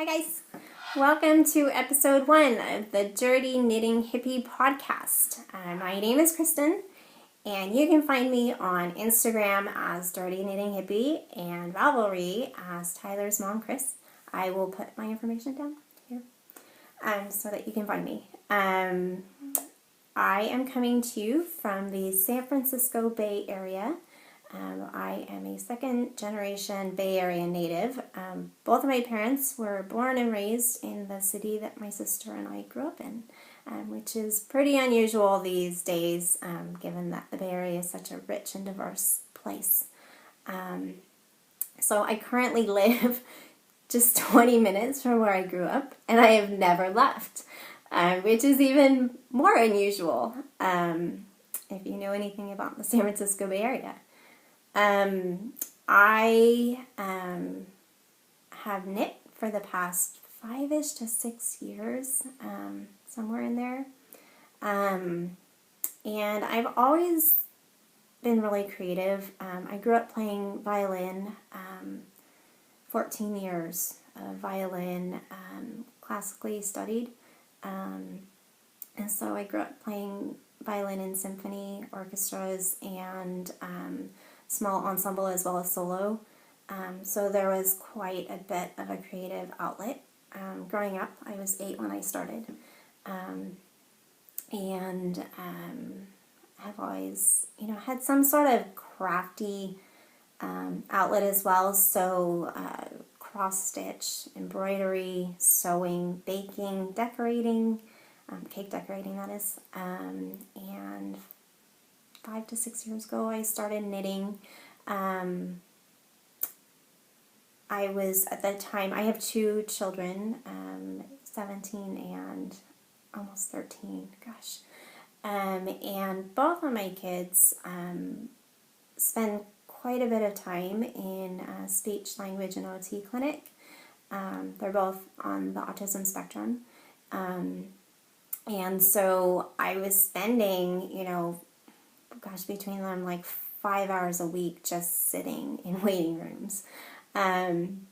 Hi guys, welcome to episode 1 of the Dirty Knitting Hippie podcast. My name is Kristen, and you can find me on Instagram as Dirty Knitting Hippie and Ravelry as Tyler's mom, Chris. I will put my information down here so that you can find me. I am coming to you from the San Francisco Bay Area. I am a second generation Bay Area native. Both of my parents were born and raised in the city that my sister and I grew up in, which is pretty unusual these days, given that the Bay Area is such a rich and diverse place. So I currently live just 20 minutes from where I grew up, and I have never left, which is even more unusual if you know anything about the San Francisco Bay Area. I have knit for the past 5-ish to 6 years, somewhere in there. And I've always been really creative. I grew up playing violin, 14 years of violin, classically studied. And so I grew up playing violin in symphony orchestras and small ensemble as well as solo. So there was quite a bit of a creative outlet. Growing up, I was 8 when I started. And have always, had some sort of crafty outlet as well. So cross stitch, embroidery, sewing, baking, decorating, cake decorating that is, and 5 to 6 years ago I started knitting. I was, at that time, I have 2 children, 17 and almost 13, gosh. And both of my kids spend quite a bit of time in a speech, language, and OT clinic. They're both on the autism spectrum. And so I was spending, between them like 5 hours a week just sitting in waiting rooms. And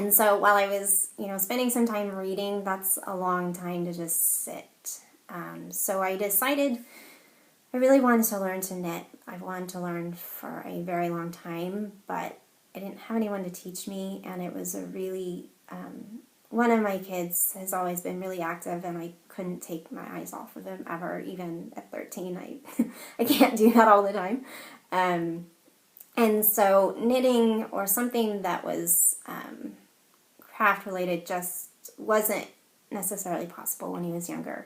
so while I was, spending some time reading, that's a long time to just sit. So I decided I really wanted to learn to knit. I've wanted to learn for a very long time, but I didn't have anyone to teach me, and it was a really, one of my kids has always been really active, and I couldn't take my eyes off of him ever, even at 13. I can't do that all the time. And so knitting or something that was craft related just wasn't necessarily possible when he was younger.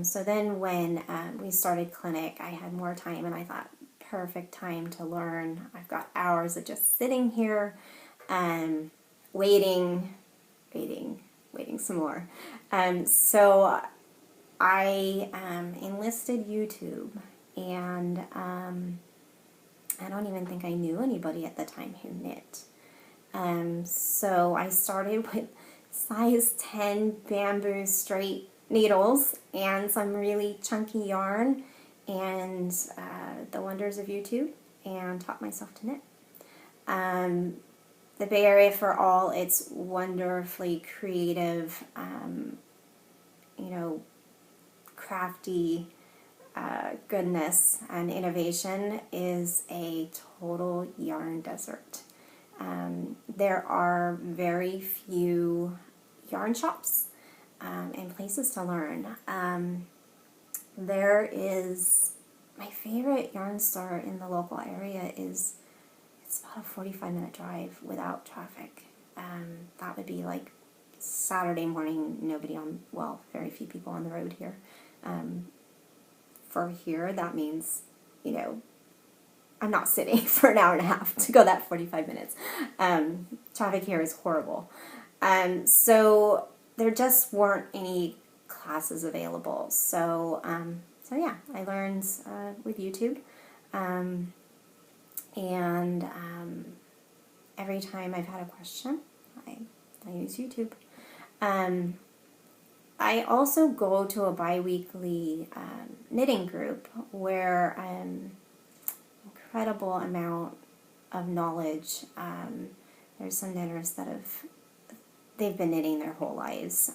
So then when we started clinic, I had more time, and I thought, perfect time to learn. I've got hours of just sitting here, waiting some more. So I enlisted YouTube, and I don't even think I knew anybody at the time who knit. So I started with size 10 bamboo straight needles and some really chunky yarn and the wonders of YouTube, and taught myself to knit. The Bay Area, for all its wonderfully creative, crafty goodness and innovation, is a total yarn desert. There are very few yarn shops and places to learn. There is, my favorite yarn store in the local area it's about a 45-minute drive without traffic. That would be like Saturday morning, very few people on the road here. For here, that means, I'm not sitting for an hour and a half to go that 45 minutes. Traffic here is horrible. So there just weren't any classes available. So yeah, I learned with YouTube. And every time I've had a question, I use YouTube. I also go to a bi-weekly knitting group where incredible amount of knowledge. There's some knitters that have they've been knitting their whole lives.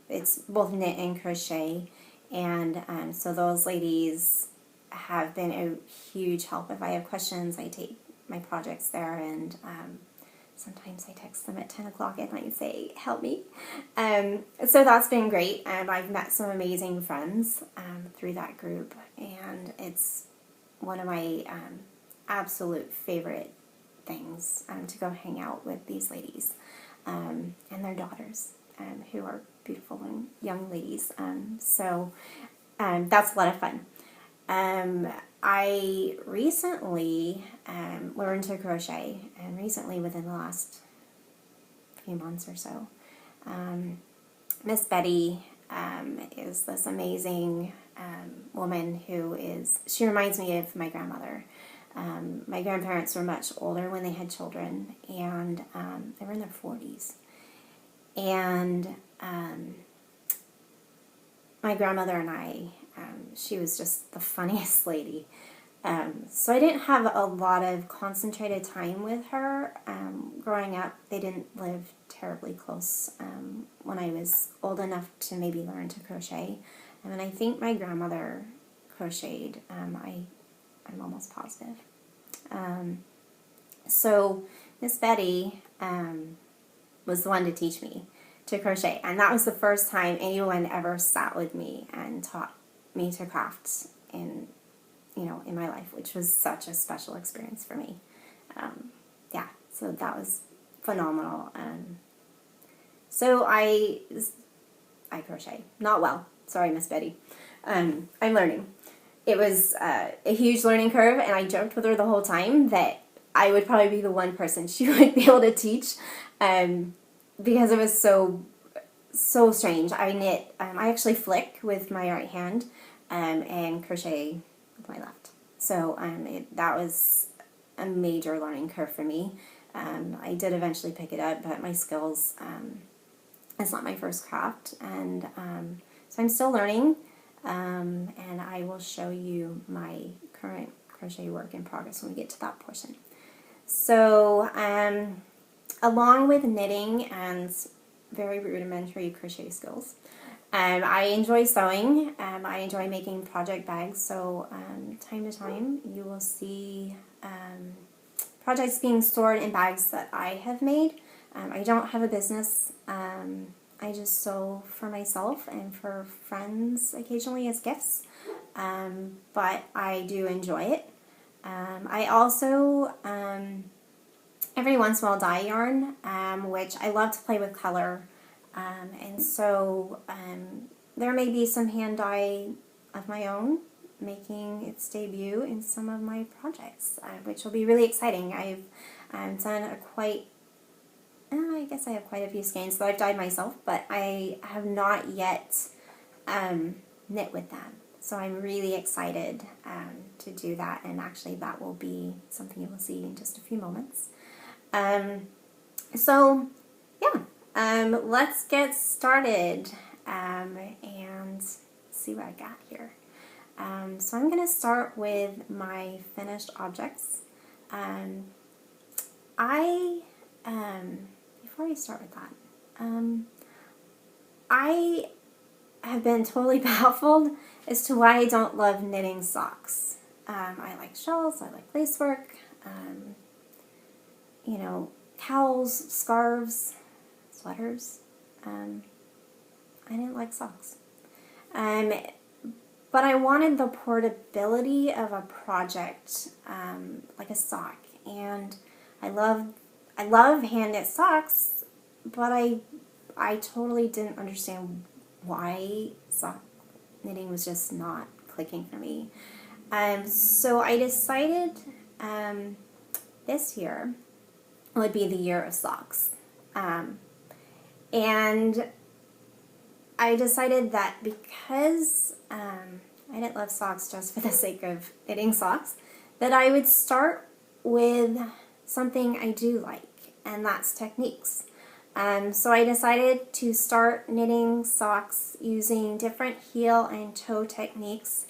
It's both knit and crochet, and so those ladies have been a huge help. If I have questions, I take my projects there, and sometimes I text them at 10 o'clock at night and say, help me. So that's been great, and I've met some amazing friends through that group, and it's one of my absolute favorite things to go hang out with these ladies and their daughters, who are beautiful and young ladies. So that's a lot of fun. I recently learned to crochet, and recently within the last few months or so. Miss Betty is this amazing woman she reminds me of my grandmother. My grandparents were much older when they had children, and they were in their 40s. And my grandmother and I, she was just the funniest lady. So I didn't have a lot of concentrated time with her. Growing up, they didn't live terribly close when I was old enough to maybe learn to crochet. And I think my grandmother crocheted. I'm almost positive. So Miss Betty was the one to teach me to crochet, and that was the first time anyone ever sat with me and taught me to craft in my life, which was such a special experience for me. So that was phenomenal. So I crochet. Not well. Sorry, Miss Betty. I'm learning. It was a huge learning curve, and I joked with her the whole time that I would probably be the one person she would be able to teach, because it was so strange. I knit. I actually flick with my right hand and crochet with my left. So that was a major learning curve for me. I did eventually pick it up, but my skills, it's not my first craft, and so I'm still learning, and I will show you my current crochet work in progress when we get to that portion. So along with knitting and very rudimentary crochet skills, I enjoy sewing. I enjoy making project bags, so time to time you will see projects being stored in bags that I have made. I don't have a business. I just sew for myself and for friends occasionally as gifts, but I do enjoy it. I also every once in a while dye yarn, which I love to play with color, and so there may be some hand dye of my own making its debut in some of my projects, which will be really exciting. I've done I guess I have quite a few skeins that I've dyed myself, but I have not yet knit with them. So I'm really excited to do that, and actually that will be something you will see in just a few moments. Let's get started and see what I got here. So I'm going to start with my finished objects. Before I start with that, I have been totally baffled as to why I don't love knitting socks. I like shawls, I like lacework, towels, scarves, sweaters. I didn't like socks. But I wanted the portability of a project, like a sock, and I love hand knit socks, but I totally didn't understand why sock knitting was just not clicking for me. So I decided this year would be the year of socks, and I decided that because I didn't love socks just for the sake of knitting socks, that I would start with something I do like, and that's techniques. So I decided to start knitting socks using different heel and toe techniques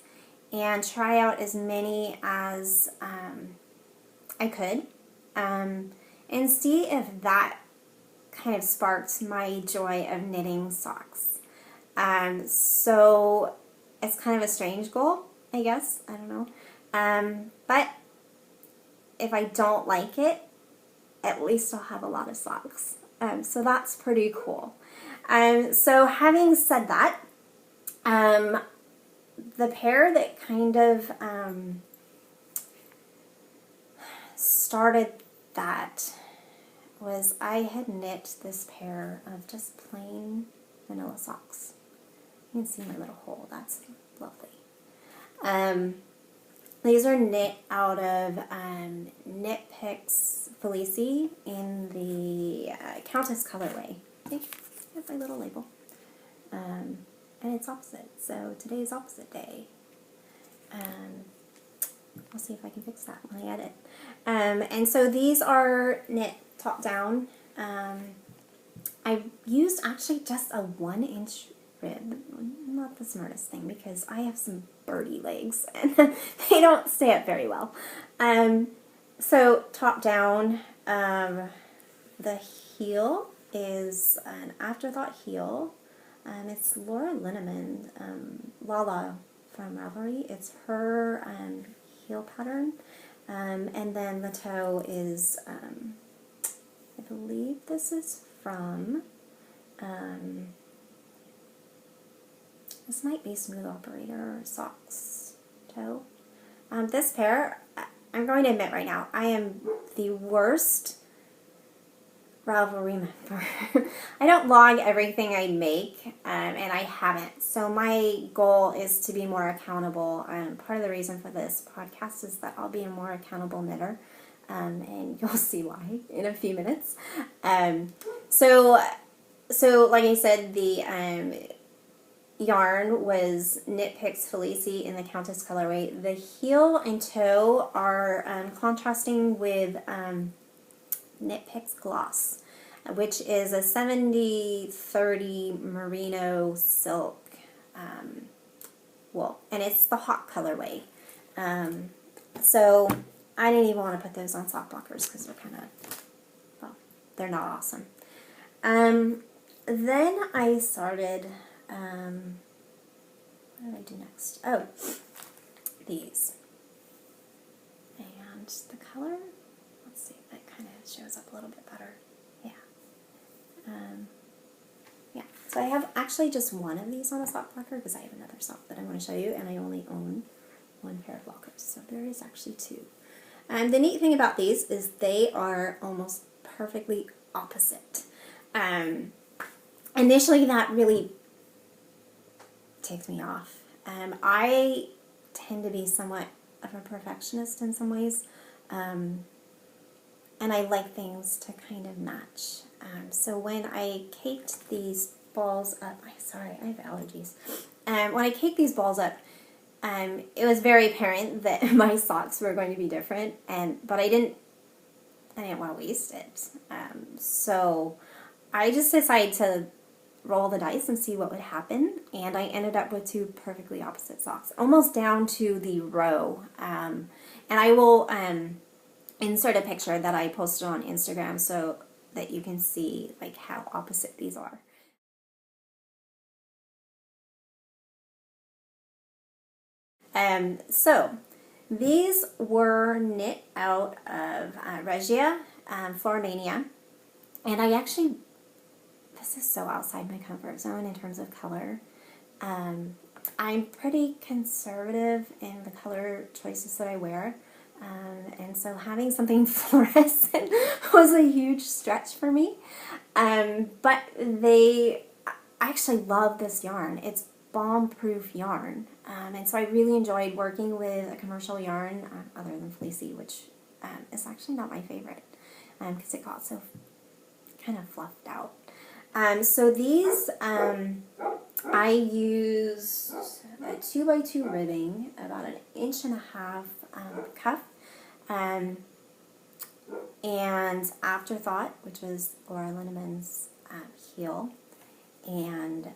and try out as many as I could, and see if that kind of sparked my joy of knitting socks. So it's kind of a strange goal, I guess. I don't know. But if I don't like it, at least I'll have a lot of socks. So that's pretty cool. So having said that, the pair that kind of started that was I had knit this pair of just plain vanilla socks. You can see my little hole. That's lovely. These are knit out of Knit Picks Felici in the Countess colorway. See, here's my little label. And it's opposite, so today is opposite day. I'll see if I can fix that when I edit. And so these are knit top down. I used actually just a 1-inch rib. Not the smartest thing because I have some birdie legs and they don't stay up very well. So top down, the heel is an Afterthought heel. It's Laura Linneman, Lala from Ravelry. It's her heel pattern. And then the toe is, I believe this is from, this might be Smooth Operator Socks toe. This pair, I'm going to admit right now, I am the worst Ravelry member. I don't log everything I make, and I haven't. So my goal is to be more accountable. Part of the reason for this podcast is that I'll be a more accountable knitter, and you'll see why in a few minutes. So like I said, the yarn was Knit Picks Felici in the Countess colorway. The heel and toe are contrasting with Knit Picks Gloss, which is a 70-30 merino silk wool, and it's the hot colorway. So I didn't even want to put those on sock blockers because they're kind of, well, they're not awesome. Then I started, what did I do next? Oh, these. And the color, let's see if it kind of shows up a little bit better. Yeah. Yeah. So I have actually just one of these on a sock blocker because I have another sock that I want to show you, and I only own one pair of blockers. So there is actually two. The neat thing about these is they are almost perfectly opposite. Initially that really ticked me off. I tend to be somewhat of a perfectionist in some ways, and I like things to kind of match. So when I caked these balls up, sorry, I have allergies. When I caked these balls up, it was very apparent that my socks were going to be different, but I didn't want to waste it. So I just decided to roll the dice and see what would happen, and I ended up with two perfectly opposite socks, almost down to the row. And I will insert a picture that I posted on Instagram so that you can see like how opposite these are. So these were knit out of Regia Floromania, and I actually, this is so outside my comfort zone in terms of color. I'm pretty conservative in the color choices that I wear, and so having something fluorescent was a huge stretch for me. But I actually love this yarn. It's bomb-proof yarn, and so I really enjoyed working with a commercial yarn other than Fleecy, which is actually not my favorite because it got so kind of fluffed out. So these, I used a 2x2 ribbing, about 1.5 inches cuff, and Afterthought, which was Laura Linneman's heel, and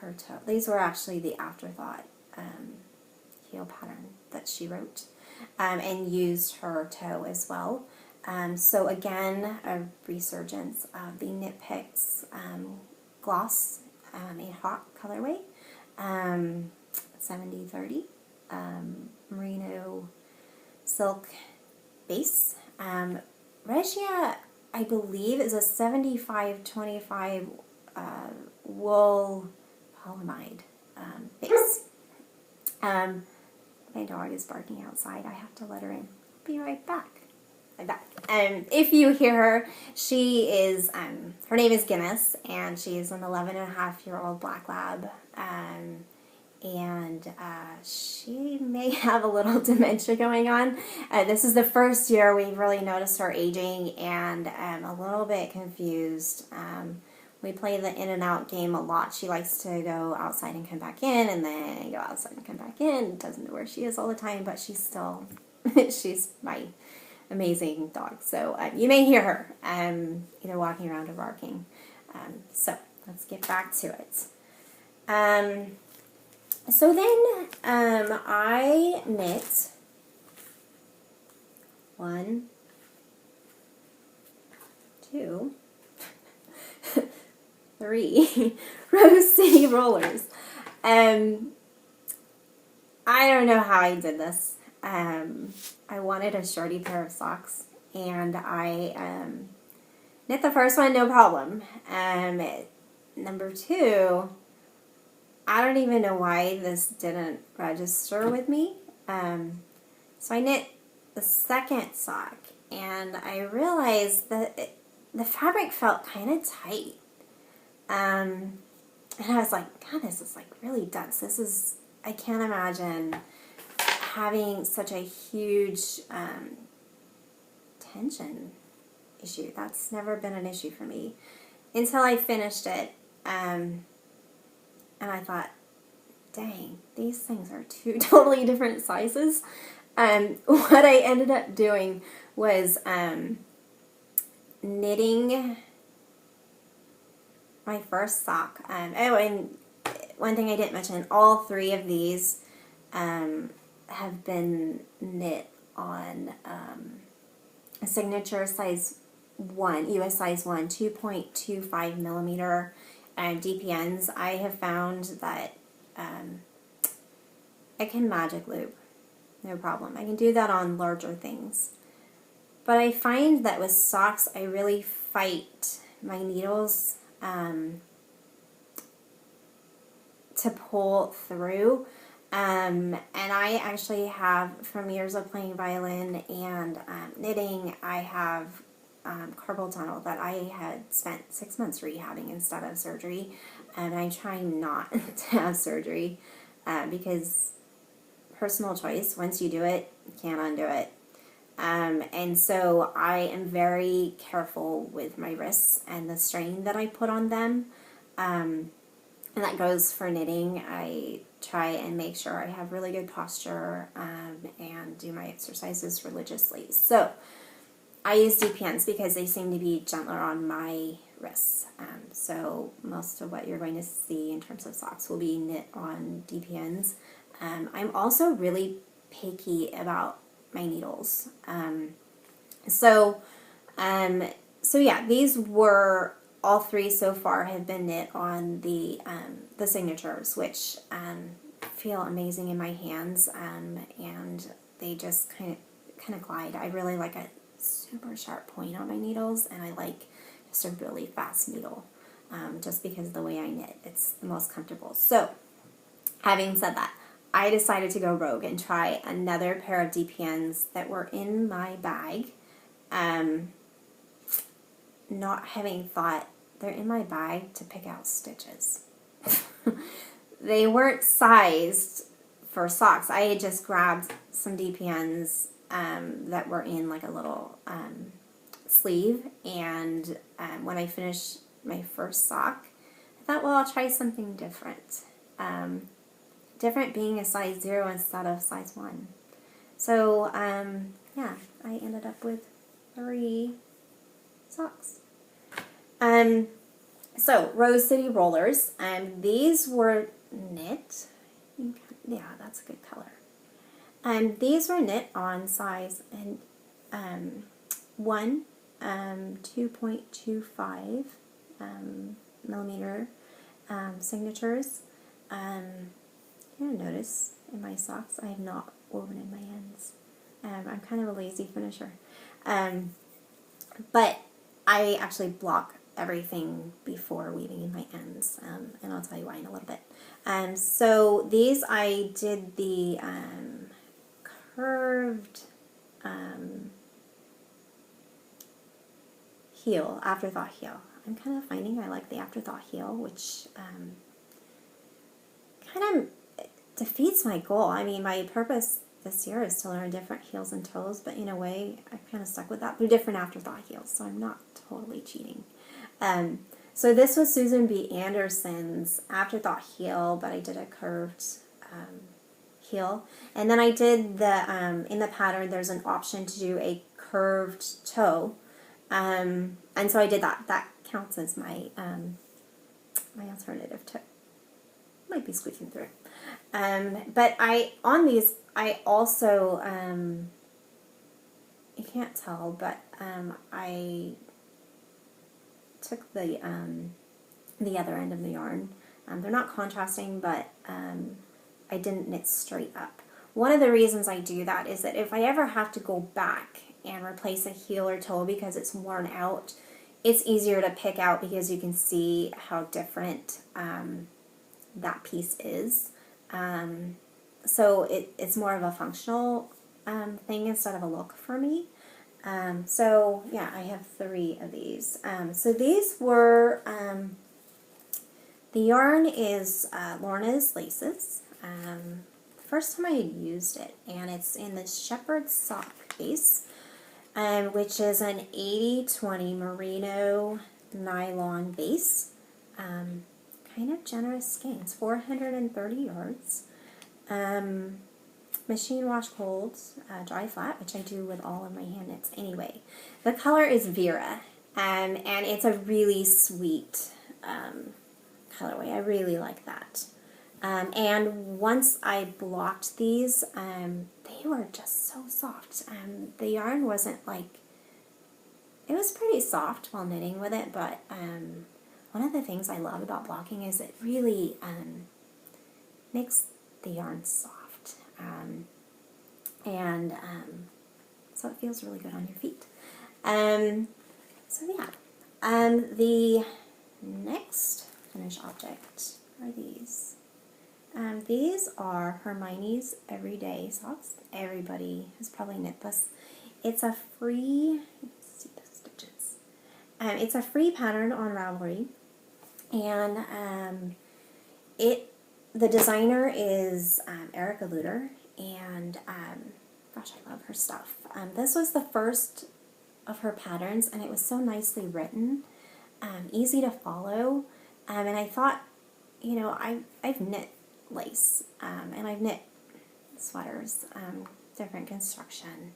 her toe. These were actually the Afterthought heel pattern that she wrote, and used her toe as well. So again, a resurgence of the Knit Picks gloss, a hot colorway, 70/30, merino silk base. Regia, I believe, is a 75/25 wool polyamide base. My dog is barking outside. I have to let her in. Be right back. I'm back. If you hear her, she is, her name is Guinness, and she's an 11-and-a-half-year-old black lab. And she may have a little dementia going on. This is the first year we've really noticed her aging, and a little bit confused. We play the in and out game a lot. She likes to go outside and come back in, and then go outside and come back in. Doesn't know where she is all the time, but she's still, she's my amazing dog. So you may hear her either walking around or barking. So let's get back to it. So then I knit 1, 2, 3 Rose City rollers. I don't know how I did this. I wanted a shorty pair of socks, and I knit the first one, no problem. Number 2, I don't even know why this didn't register with me. So I knit the second sock, and I realized that the fabric felt kind of tight. And I was like, God, this is like really dense. This is, I can't imagine having such a huge tension issue. That's never been an issue for me until I finished it. And I thought, dang, these things are 2 totally different sizes. What I ended up doing was knitting my first sock. And one thing I didn't mention, all 3 of these have been knit on a signature size 1, US size 1, 2.25 millimeter DPNs. I have found that I can magic loop, no problem. I can do that on larger things. But I find that with socks, I really fight my needles to pull through. And I actually have, from years of playing violin and knitting, I have carpal tunnel that I had spent 6 months rehabbing instead of surgery. And I'm trying not to have surgery because personal choice, once you do it, you can't undo it. And so I am very careful with my wrists and the strain that I put on them. And that goes for knitting. I try and make sure I have really good posture and do my exercises religiously. So I use DPNs because they seem to be gentler on my wrists. So most of what you're going to see in terms of socks will be knit on DPNs. I'm also really picky about my needles. So yeah, these were all 3 so far have been knit on the signatures, which feel amazing in my hands, and they just kind of glide. I really like a super sharp point on my needles, and I like just a really fast needle, just because of the way I knit. It's the most comfortable. So, having said that, I decided to go rogue and try another pair of DPNs that were in my bag, not having thought they're in my bag to pick out stitches. They weren't sized for socks. I had just grabbed some DPNs that were in like a little sleeve, and when I finished my first sock, I thought, well, I'll try something different. Different being a size 0 instead of size 1. So, yeah, I ended up with 3 socks. So, Rose City rollers. These were knit. Yeah, that's a good color. These were knit on size, and one 2.25 millimeter signatures. You're gonna notice in my socks I have not woven in my ends. I'm kind of a lazy finisher. But I actually block everything before weaving in my ends, and I'll tell you why in a little bit. So these I did the curved heel, afterthought heel. I'm kind of finding I like the afterthought heel, which kind of defeats my goal. I mean, my purpose this year is to learn different heels and toes, but in a way, I kind of stuck with that. They're different afterthought heels, so I'm not totally cheating. So this was Susan B. Anderson's afterthought heel, but I did a curved heel. And then I did the, in the pattern, there's an option to do a curved toe. And so I did that. That counts as my, my alternative toe. Might be squeaking through. But on these, I also, you can't tell, but I took the other end of the yarn. They're not contrasting, but I didn't knit straight up. One of the reasons I do that is that if I ever have to go back and replace a heel or toe because it's worn out, it's easier to pick out because you can see how different that piece is. So it's more of a functional thing instead of a look for me. So yeah, I have 3 of these. So these were, the yarn is Lorna's Laces. The first time I had used it, and it's in the Shepherd's Sock base, which is an 80/20 merino nylon base. Kind of generous skeins, 430 yards. Machine wash cold, dry flat, which I do with all of my hand knits anyway. The color is Vera, and it's a really sweet colorway. I really like that. And once I blocked these, they were just so soft. The yarn wasn't like, it was pretty soft while knitting with it, but one of the things I love about blocking is it really makes the yarn soft. So it feels really good on your feet. So yeah, the next finished object are these. These are Hermione's Everyday Socks. Everybody has probably knit this. It's a free, let's see the stitches. It's a free pattern on Ravelry, and the designer is Erica Luter, and gosh, I love her stuff. This was the first of her patterns, and it was so nicely written, easy to follow, and I thought, you know, I've knit lace, and I've knit sweaters, different construction,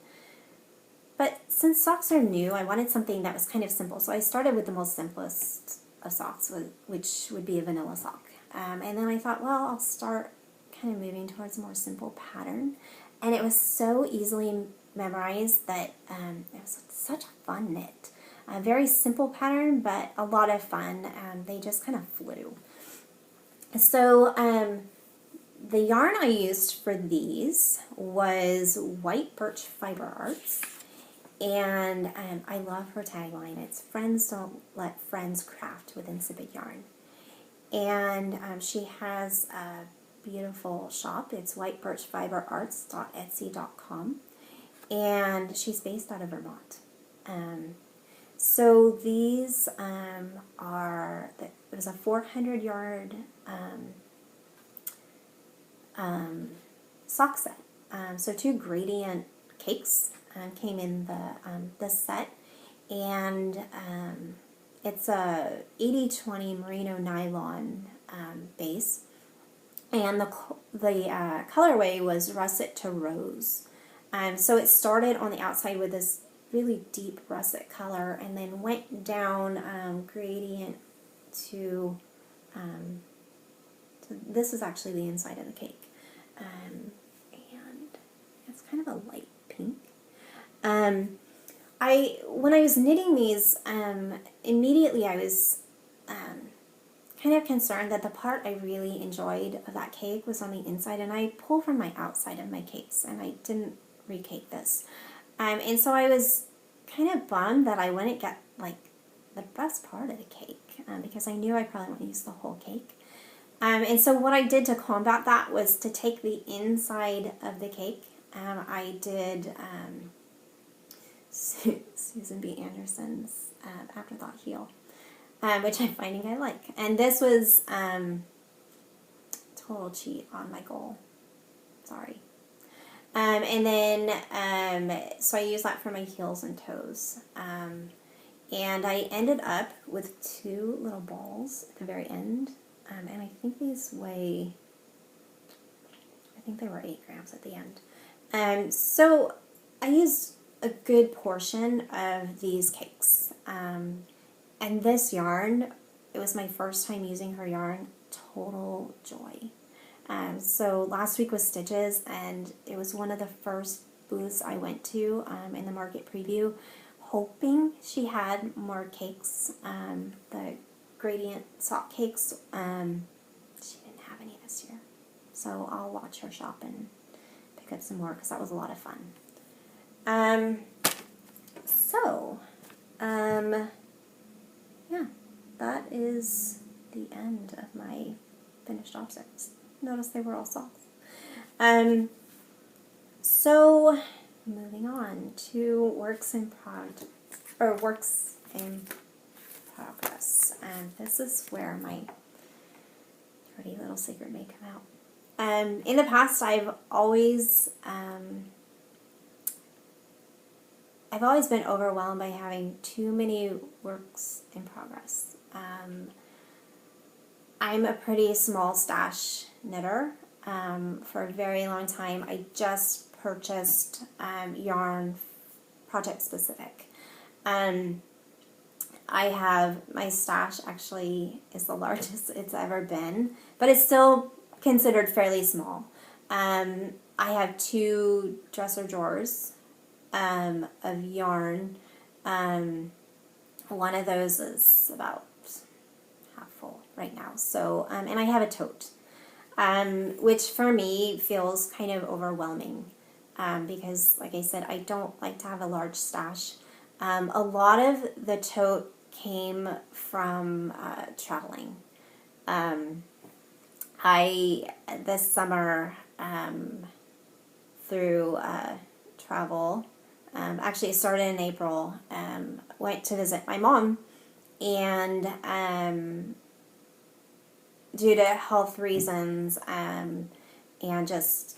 but since socks are new, I wanted something that was kind of simple, so I started with the most simplest of socks, which would be a vanilla sock. And then I thought, well, I'll start kind of moving towards a more simple pattern. And it was so easily memorized that it was such a fun knit. A very simple pattern, but a lot of fun. They just kind of flew. So the yarn I used for these was White Birch Fiber Arts. And I love her tagline. It's "Friends don't let friends craft with insipid yarn." And she has a beautiful shop. It's whitebirchfiberarts.etsy.com, and she's based out of Vermont. So these are, it was a 400 yard sock set. So 2 gradient cakes came in the set, and it's a 80/20 merino nylon base, and the colorway was russet to rose. So it started on the outside with this really deep russet color, and then went down gradient to this is actually the inside of the cake, and it's kind of a light pink. when I was knitting these, immediately I was kind of concerned that the part I really enjoyed of that cake was on the inside, and I pull from my outside of my cakes, and I didn't recake this. And so I was kind of bummed that I wouldn't get like the best part of the cake, because I knew I probably wouldn't use the whole cake. And so what I did to combat that was to take the inside of the cake. I did Susan B. Anderson's Afterthought Heel, which I'm finding I like. And this was total cheat on my goal. Sorry. And then, so I used that for my heels and toes. And I ended up with 2 little balls at the very end. And I think these weigh, I think they were 8 grams at the end. So I used a good portion of these cakes. And this yarn, it was my first time using her yarn, total joy. So last week was Stitches, and it was one of the first booths I went to in the market preview, hoping she had more cakes, the gradient sock cakes. She didn't have any this year, so I'll watch her shop and pick up some more, because that was a lot of fun. Yeah, that is the end of my finished objects. Notice they were all socks. So moving on to works in progress. And this is where my dirty little secret may come out. In the past, I've always been overwhelmed by having too many works in progress. I'm a pretty small stash knitter. For a very long time, I just purchased yarn project specific. I have, my stash actually is the largest it's ever been, but it's still considered fairly small. I have 2 dresser drawers of yarn. One of those is about half full right now. So, and I have a tote, which for me feels kind of overwhelming, because like I said, I don't like to have a large stash. A lot of the tote came from traveling. This summer, through travel, actually it started in April, went to visit my mom, and due to health reasons and just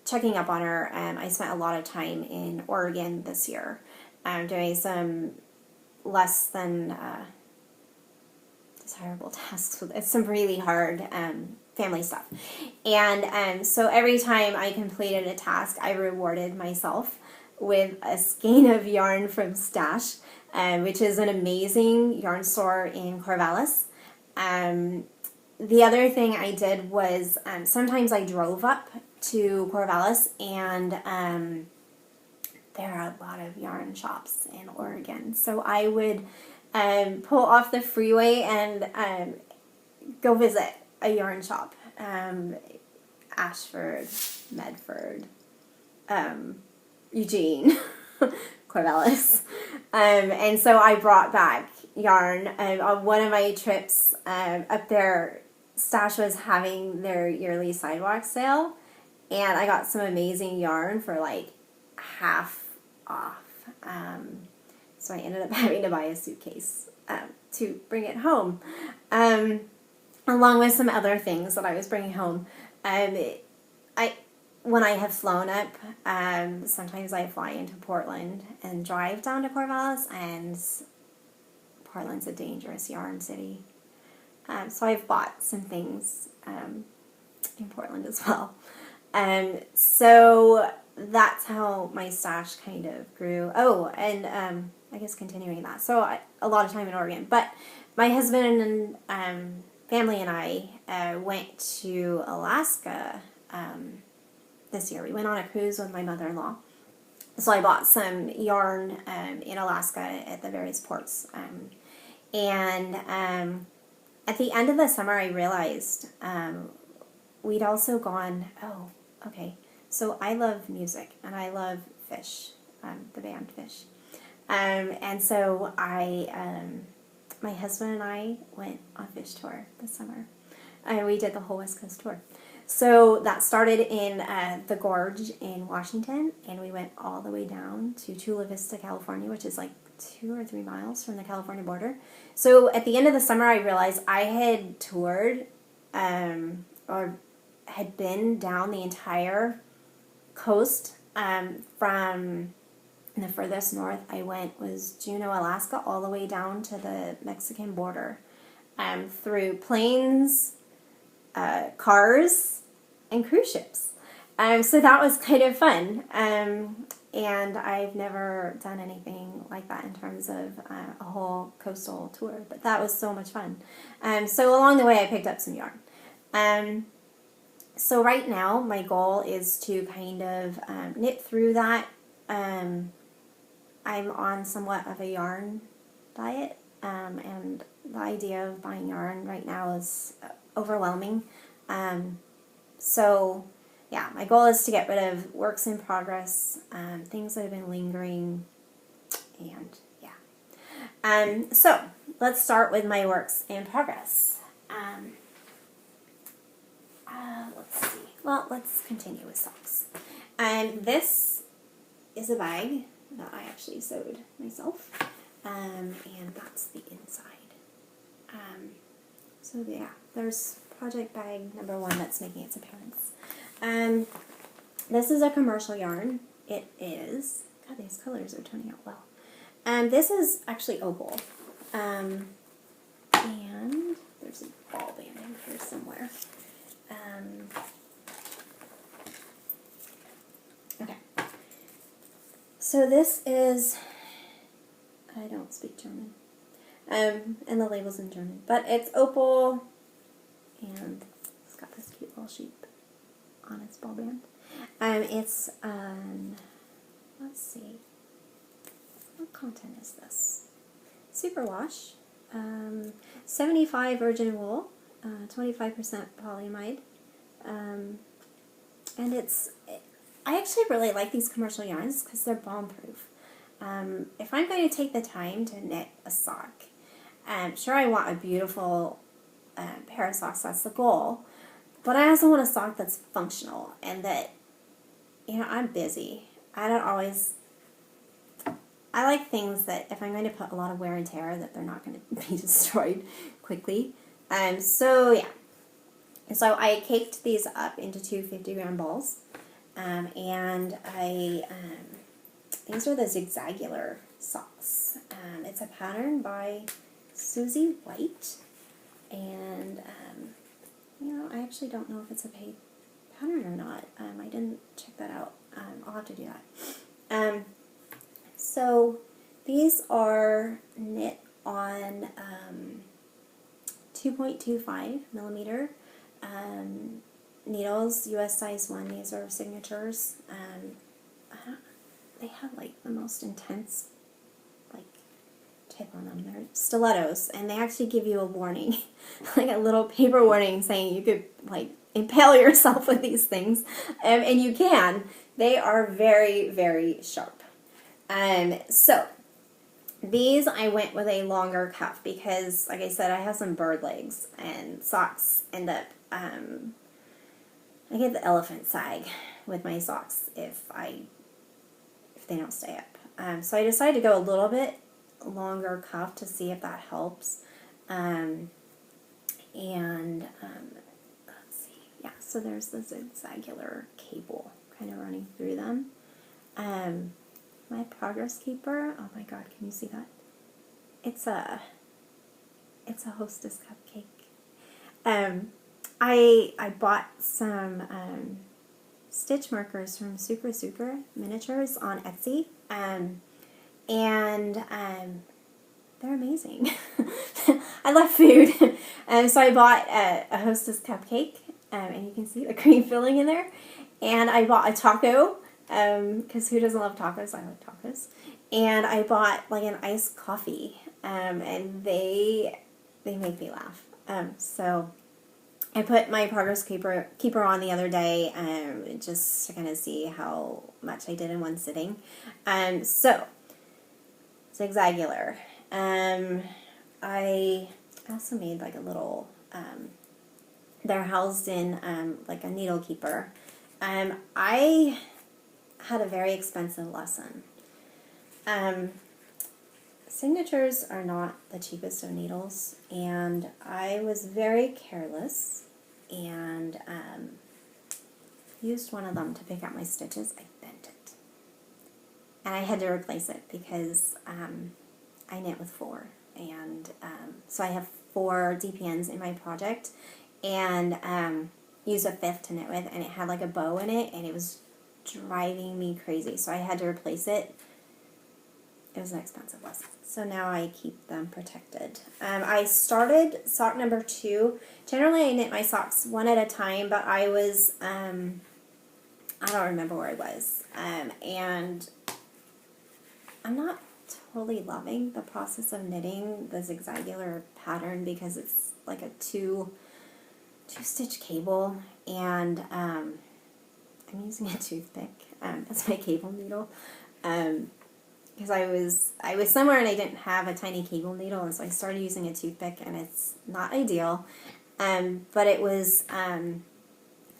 checking up on her, I spent a lot of time in Oregon this year, doing some less than desirable tasks with some really hard family stuff. And so every time I completed a task, I rewarded myself with a skein of yarn from Stash, which is an amazing yarn store in Corvallis. The other thing I did was sometimes I drove up to Corvallis, and there are a lot of yarn shops in Oregon. So I would pull off the freeway and go visit a yarn shop. Ashford, Medford, Eugene, Corvallis. And so I brought back yarn. On one of my trips up there, Stash was having their yearly sidewalk sale, and I got some amazing yarn for like half off. So I ended up having to buy a suitcase to bring it home, along with some other things that I was bringing home. When I have flown up, sometimes I fly into Portland and drive down to Corvallis, and Portland's a dangerous yarn city. So I've bought some things in Portland as well. So that's how my stash kind of grew. Oh, and I guess continuing that. So a lot of time in Oregon. But my husband and family and I went to Alaska this year. We went on a cruise with my mother-in-law. So I bought some yarn in Alaska at the various ports. And at the end of the summer, I realized we'd also gone, oh, okay. So I love music and I love Fish, the band Fish. And so my husband and I went on Fish tour this summer. We did the whole West Coast tour. So that started in the Gorge in Washington, and we went all the way down to Chula Vista, California, which is like 2 or 3 miles from the California border. So at the end of the summer, I realized I had toured or had been down the entire coast from the furthest north I went was Juneau, Alaska, all the way down to the Mexican border through planes, cars, and cruise ships. So that was kind of fun. And I've never done anything like that in terms of a whole coastal tour, but that was so much fun. So along the way, I picked up some yarn. So right now, my goal is to kind of knit through that. I'm on somewhat of a yarn diet, and the idea of buying yarn right now is overwhelming. So yeah, my goal is to get rid of works in progress, things that have been lingering, and yeah. So let's start with my works in progress. Let's see. Well, let's continue with socks. This is a bag that I actually sewed myself, and that's the inside. So yeah, there's project bag number 1 that's making its appearance. This is a commercial yarn. It is, God, these colors are turning out well. This is actually opal. And there's a ball band in here somewhere. Okay. So this is, I don't speak German. And the label's in German. But it's opal, and it's got this cute little sheep on its ball band. It's, let's see, what content is this? Superwash, 75 virgin wool, 25% polyamide, and I actually really like these commercial yarns because they're bomb-proof. If I'm going to take the time to knit a sock, sure, I want a beautiful pair of socks, that's the goal, but I also want a sock that's functional and that, you know, I'm busy. I like things that if I'm going to put a lot of wear and tear that they're not going to be destroyed quickly. So yeah. So I caked these up into 2 50-gram balls. And these are the zigzagular socks. It's a pattern by Susie White. And, you know, I actually don't know if it's a paid pattern or not. I didn't check that out. I'll have to do that. So these are knit on 2.25 millimeter needles, US size 1. These are signatures. They have like the most intense like tip on them. They're stilettos, and they actually give you a warning, like a little paper warning saying you could like impale yourself with these things, and you can. They are very, very sharp. So these I went with a longer cuff because, like I said, I have some bird legs, and socks end up, I get the elephant sag with my socks if they don't stay up. So I decided to go a little bit longer cuff to see if that helps. Let's see, yeah, so there's the zigzagular cable kind of running through them. My progress keeper, oh my god, can you see that? It's a Hostess cupcake. I bought some stitch markers from Super Miniatures on Etsy, and they're amazing. I love food, so I bought a Hostess cupcake, and you can see the cream filling in there, and I bought a taco because who doesn't love tacos? I like tacos. And I bought like an iced coffee, and they make me laugh. So I put my progress keeper on the other day, just to kind of see how much I did in one sitting. So zigzagular. I also made like a little. They're housed in like a needle keeper. I had a very expensive lesson. Signatures are not the cheapest of needles, and I was very careless and used one of them to pick out my stitches. I bent it, and I had to replace it because I knit with 4, and so I have 4 DPNs in my project, and used a 5th to knit with, and it had like a bow in it, and it was driving me crazy, so I had to replace it. It was an expensive lesson. So now I keep them protected. I started sock number 2. Generally I knit my socks one at a time, but I was, I don't remember where I was. And I'm not totally loving the process of knitting the zigzagular pattern because it's like a two-stitch cable, and I'm using a toothpick as my cable needle. Because I was somewhere and I didn't have a tiny cable needle, and so I started using a toothpick, and it's not ideal, but it was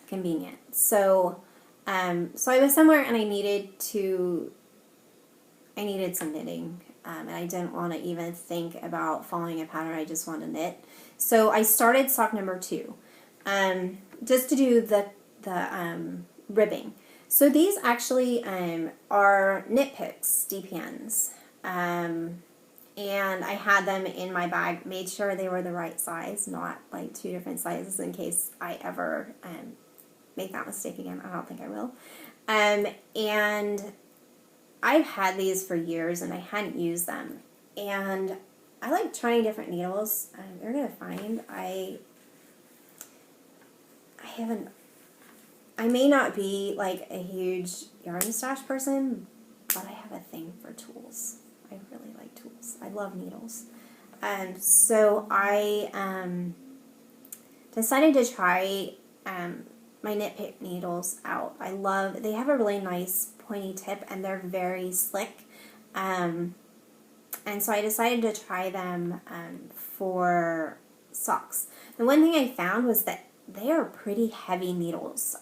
convenient. So so I was somewhere and I needed some knitting, and I didn't want to even think about following a pattern. I just wanted to knit. So I started sock number 2, just to do the ribbing. So these actually are Knit Picks DPNs, and I had them in my bag, made sure they were the right size, not like 2 different sizes in case I ever make that mistake again. I don't think I will. And I've had these for years and I hadn't used them, and I like trying different needles. You're going to find I may not be like a huge yarn stash person, but I have a thing for tools. I really like tools. I love needles. So I decided to try my Knit Pick needles out. They have a really nice pointy tip, and they're very slick. And so I decided to try them for socks. The one thing I found was that they are pretty heavy needles.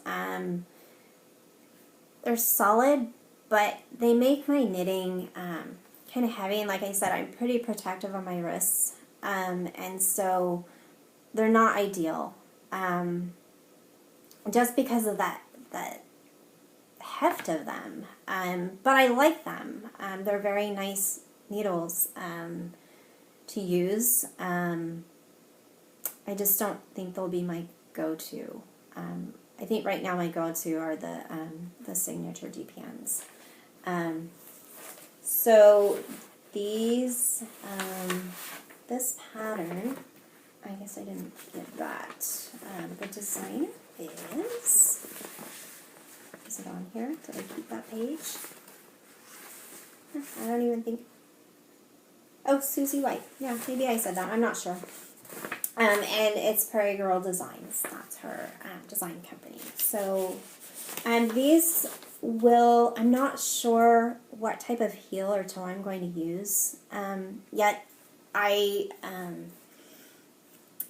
They're solid, but they make my knitting kind of heavy. And like I said, I'm pretty protective on my wrists, and so they're not ideal. Just because of that heft of them. But I like them. They're very nice needles to use. I just don't think they'll be my go-to. I think right now my go-to are the signature DPNs. So these, this pattern, I guess I didn't get that. The design is it on here? Did I keep that page? I don't even think. Oh, Susie White. Yeah, maybe I said that. I'm not sure. And it's Prairie Girl Designs. That's her design company. So, and these I'm not sure what type of heel or toe I'm going to use yet. I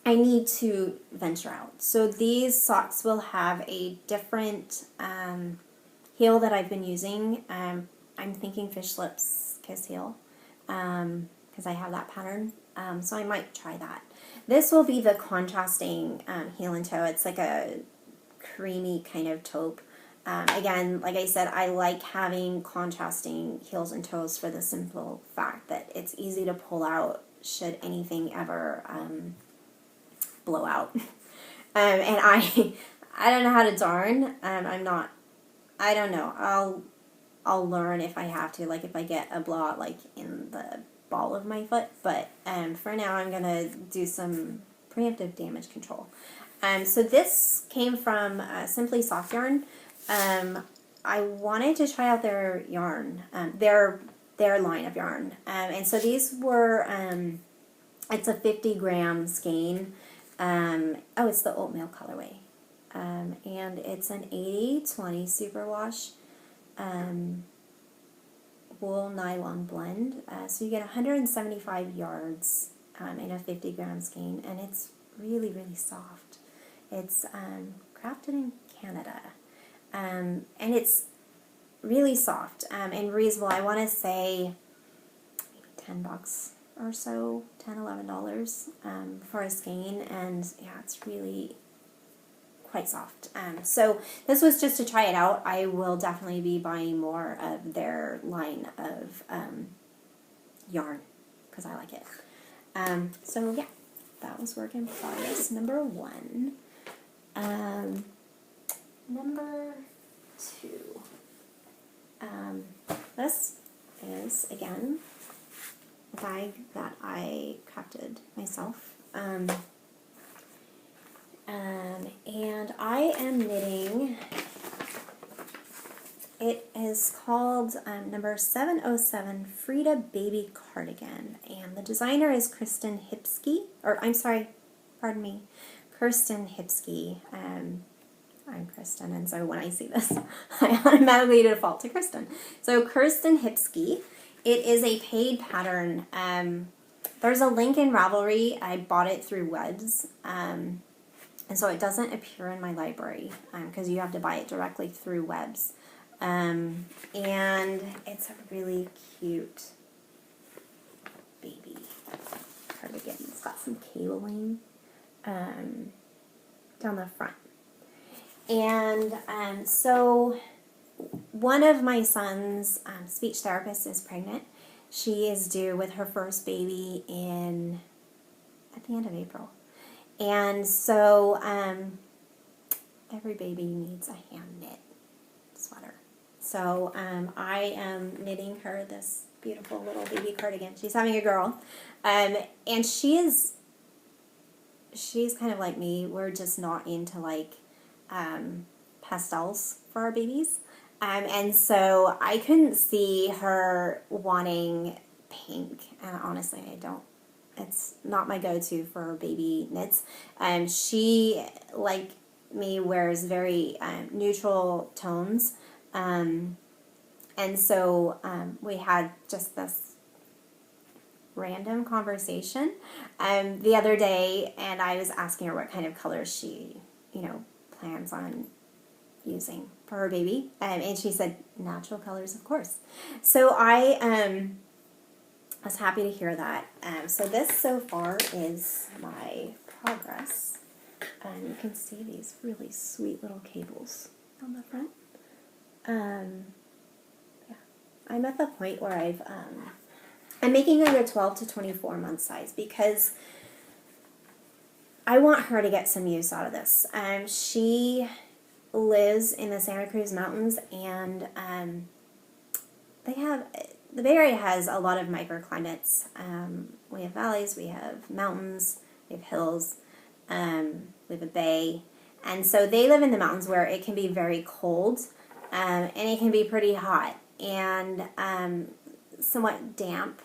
need to venture out. So these socks will have a different heel that I've been using. I'm thinking Fish Lips Kiss heel, because I have that pattern. So I might try that. This will be the contrasting heel and toe. It's like a creamy kind of taupe. Again, like I said, I like having contrasting heels and toes for the simple fact that it's easy to pull out should anything ever blow out. And I don't know how to darn. I don't know. I'll learn if I have to, like if I get a blowout like in the ball of my foot, but for now I'm gonna do some preemptive damage control. So this came from Simply Soft Yarn. I wanted to try out their yarn, their line of yarn. And so these were, it's a 50-gram skein. Oh, it's the oatmeal colorway. And it's an 80-20 superwash wool nylon blend. So you get 175 yards in a 50-gram skein, and it's really, really soft. It's crafted in Canada, and it's really soft and reasonable. I want to say maybe $10 or so, $10-11 for a skein, and yeah, it's really quite soft. So this was just to try it out. I will definitely be buying more of their line of yarn because I like it. So yeah, that was work in progress number 1. Number 2. This is, again, a bag that I crafted myself. And I am knitting, it is called number 707 Frida Baby Cardigan, and the designer is Kirsten Hipsky. I'm Kristen, and so when I see this, I automatically default to Kristen. So Kirsten Hipsky, it is a paid pattern. There's a link in Ravelry. I bought it through Webs, and so it doesn't appear in my library because you have to buy it directly through Webs. And it's a really cute baby cardigan. It's got some cabling down the front. And so one of my son's speech therapists is pregnant. She is due with her first baby at the end of April. And so every baby needs a hand knit sweater. So I am knitting her this beautiful little baby cardigan. She's having a girl. And she's kind of like me. We're just not into like pastels for our babies. And so I couldn't see her wanting pink. And honestly, it's not my go-to for baby knits. She, like me, wears very neutral tones. And so we had just this random conversation the other day, and I was asking her what kind of colors she, plans on using for her baby. And she said, natural colors, of course. So I was happy to hear that. So this so far is my progress. You can see these really sweet little cables on the front. Yeah, I'm at the point where I'm making her a 12 to 24 month size because I want her to get some use out of this. She lives in the Santa Cruz Mountains, and the Bay Area has a lot of microclimates. We have valleys, we have mountains, we have hills, we have a bay, and so they live in the mountains where it can be very cold, and it can be pretty hot and somewhat damp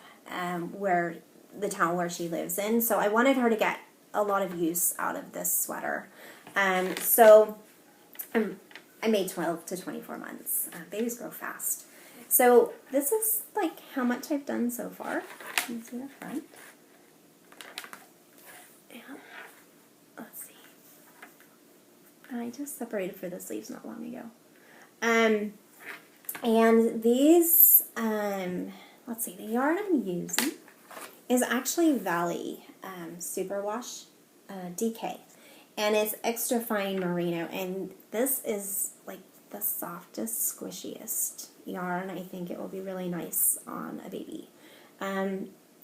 where the town where she lives in. So I wanted her to get a lot of use out of this sweater. So I made 12 to 24 months. Babies grow fast. So this is like how much I've done so far. You can see the front. Yeah. Let's see. I just separated for the sleeves not long ago. And these, let's see, the yarn I'm using is actually Valley Superwash DK. And it's extra fine merino. And this is like the softest, squishiest yarn. I think it will be really nice on a baby.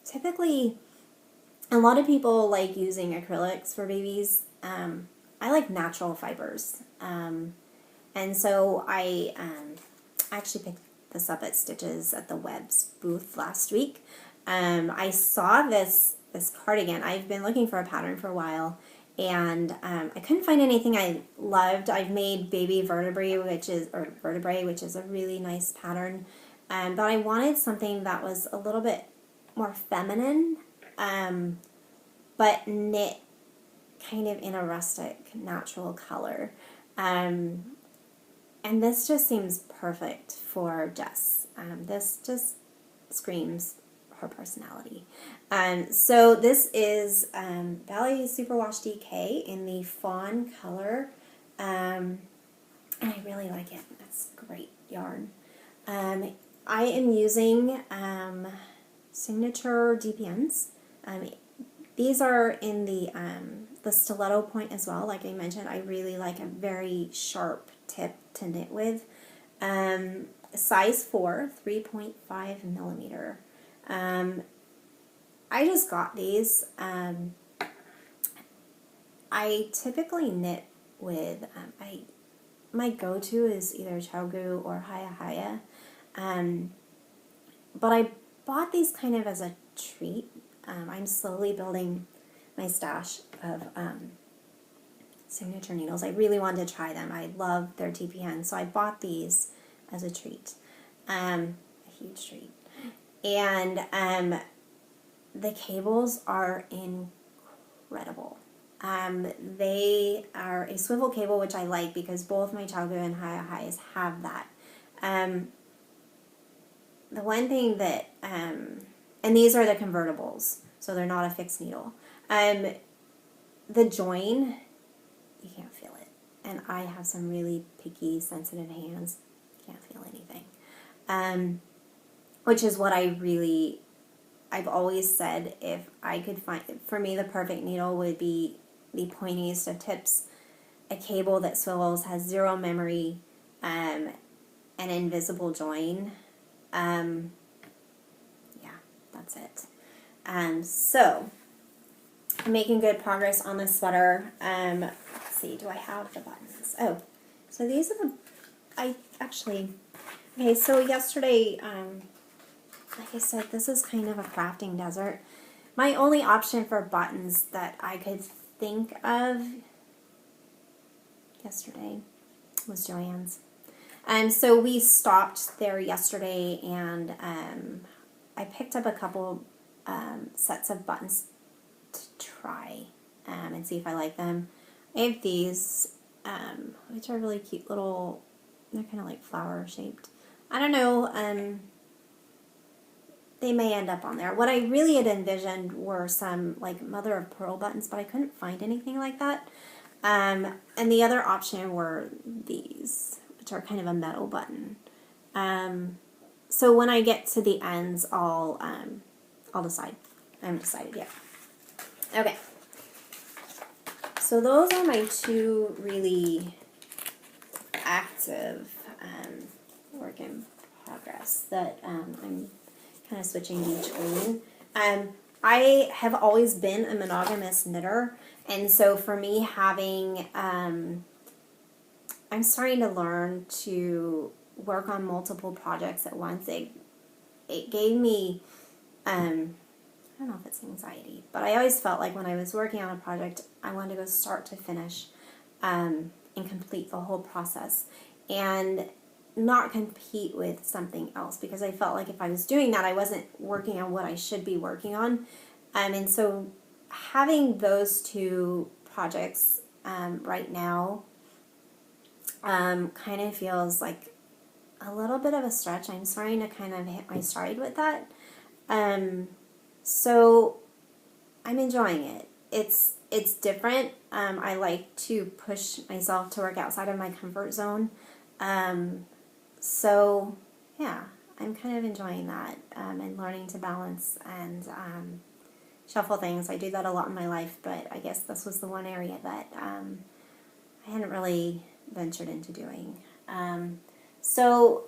Typically, a lot of people like using acrylics for babies. I like natural fibers. And so I actually picked this up at Stitches at the Webs booth last week. I saw this cardigan. I've been looking for a pattern for a while, and I couldn't find anything I loved. I've made baby vertebrae, which is a really nice pattern, but I wanted something that was a little bit more feminine, but knit kind of in a rustic, natural color. And this just seems perfect for Jess. This just screams her personality. So this is Ballet Superwash DK in the fawn color, and I really like it. It's great yarn. I am using signature DPNs. These are in the stiletto point as well. Like I mentioned, I really like a very sharp tip to knit with. Size 4, 3.5 millimeter. I just got these. I typically knit with, my go-to is either Chogu or Haya. But I bought these kind of as a treat. I'm slowly building my stash of signature needles. I really wanted to try them. I love their TPN, so I bought these as a treat. A huge treat. And the cables are incredible. They are a swivel cable, which I like because both my Chogu and Haya have that. The one thing that, and these are the convertibles, so they're not a fixed needle. The join, you can't feel it. And I have some really picky, sensitive hands. Can't feel anything. Which is what I've always said, if I could find, for me the perfect needle would be the pointiest of tips, a cable that swivels, has zero memory, an invisible join. Yeah, that's it. So, I'm making good progress on this sweater. Let's see, do I have the buttons? Oh, so these are okay, so yesterday, like I said, this is kind of a crafting desert. My only option for buttons that I could think of yesterday was Joann's. So we stopped there yesterday, and I picked up a couple sets of buttons to try and see if I like them. I have these, which are really cute little, they're kind of like flower shaped. I don't know, they may end up on there. What I really had envisioned were some like mother of pearl buttons, but I couldn't find anything like that. And the other option were these, which are kind of a metal button. So when I get to the ends, I'll decide. I haven't decided yet. Okay. So those are my two really active work in progress that I'm kind of switching each between. I have always been a monogamous knitter, and so for me having, I'm starting to learn to work on multiple projects at once. It gave me, I don't know if it's anxiety, but I always felt like when I was working on a project, I wanted to go start to finish and complete the whole process and not compete with something else, because I felt like if I was doing that, I wasn't working on what I should be working on. And so having those two projects right now kind of feels like a little bit of a stretch. I'm starting to kind of hit my stride with that. So I'm enjoying it. It's different. I like to push myself to work outside of my comfort zone. So yeah, I'm kind of enjoying that and learning to balance and shuffle things. I do that a lot in my life, but I guess this was the one area that I hadn't really ventured into doing. So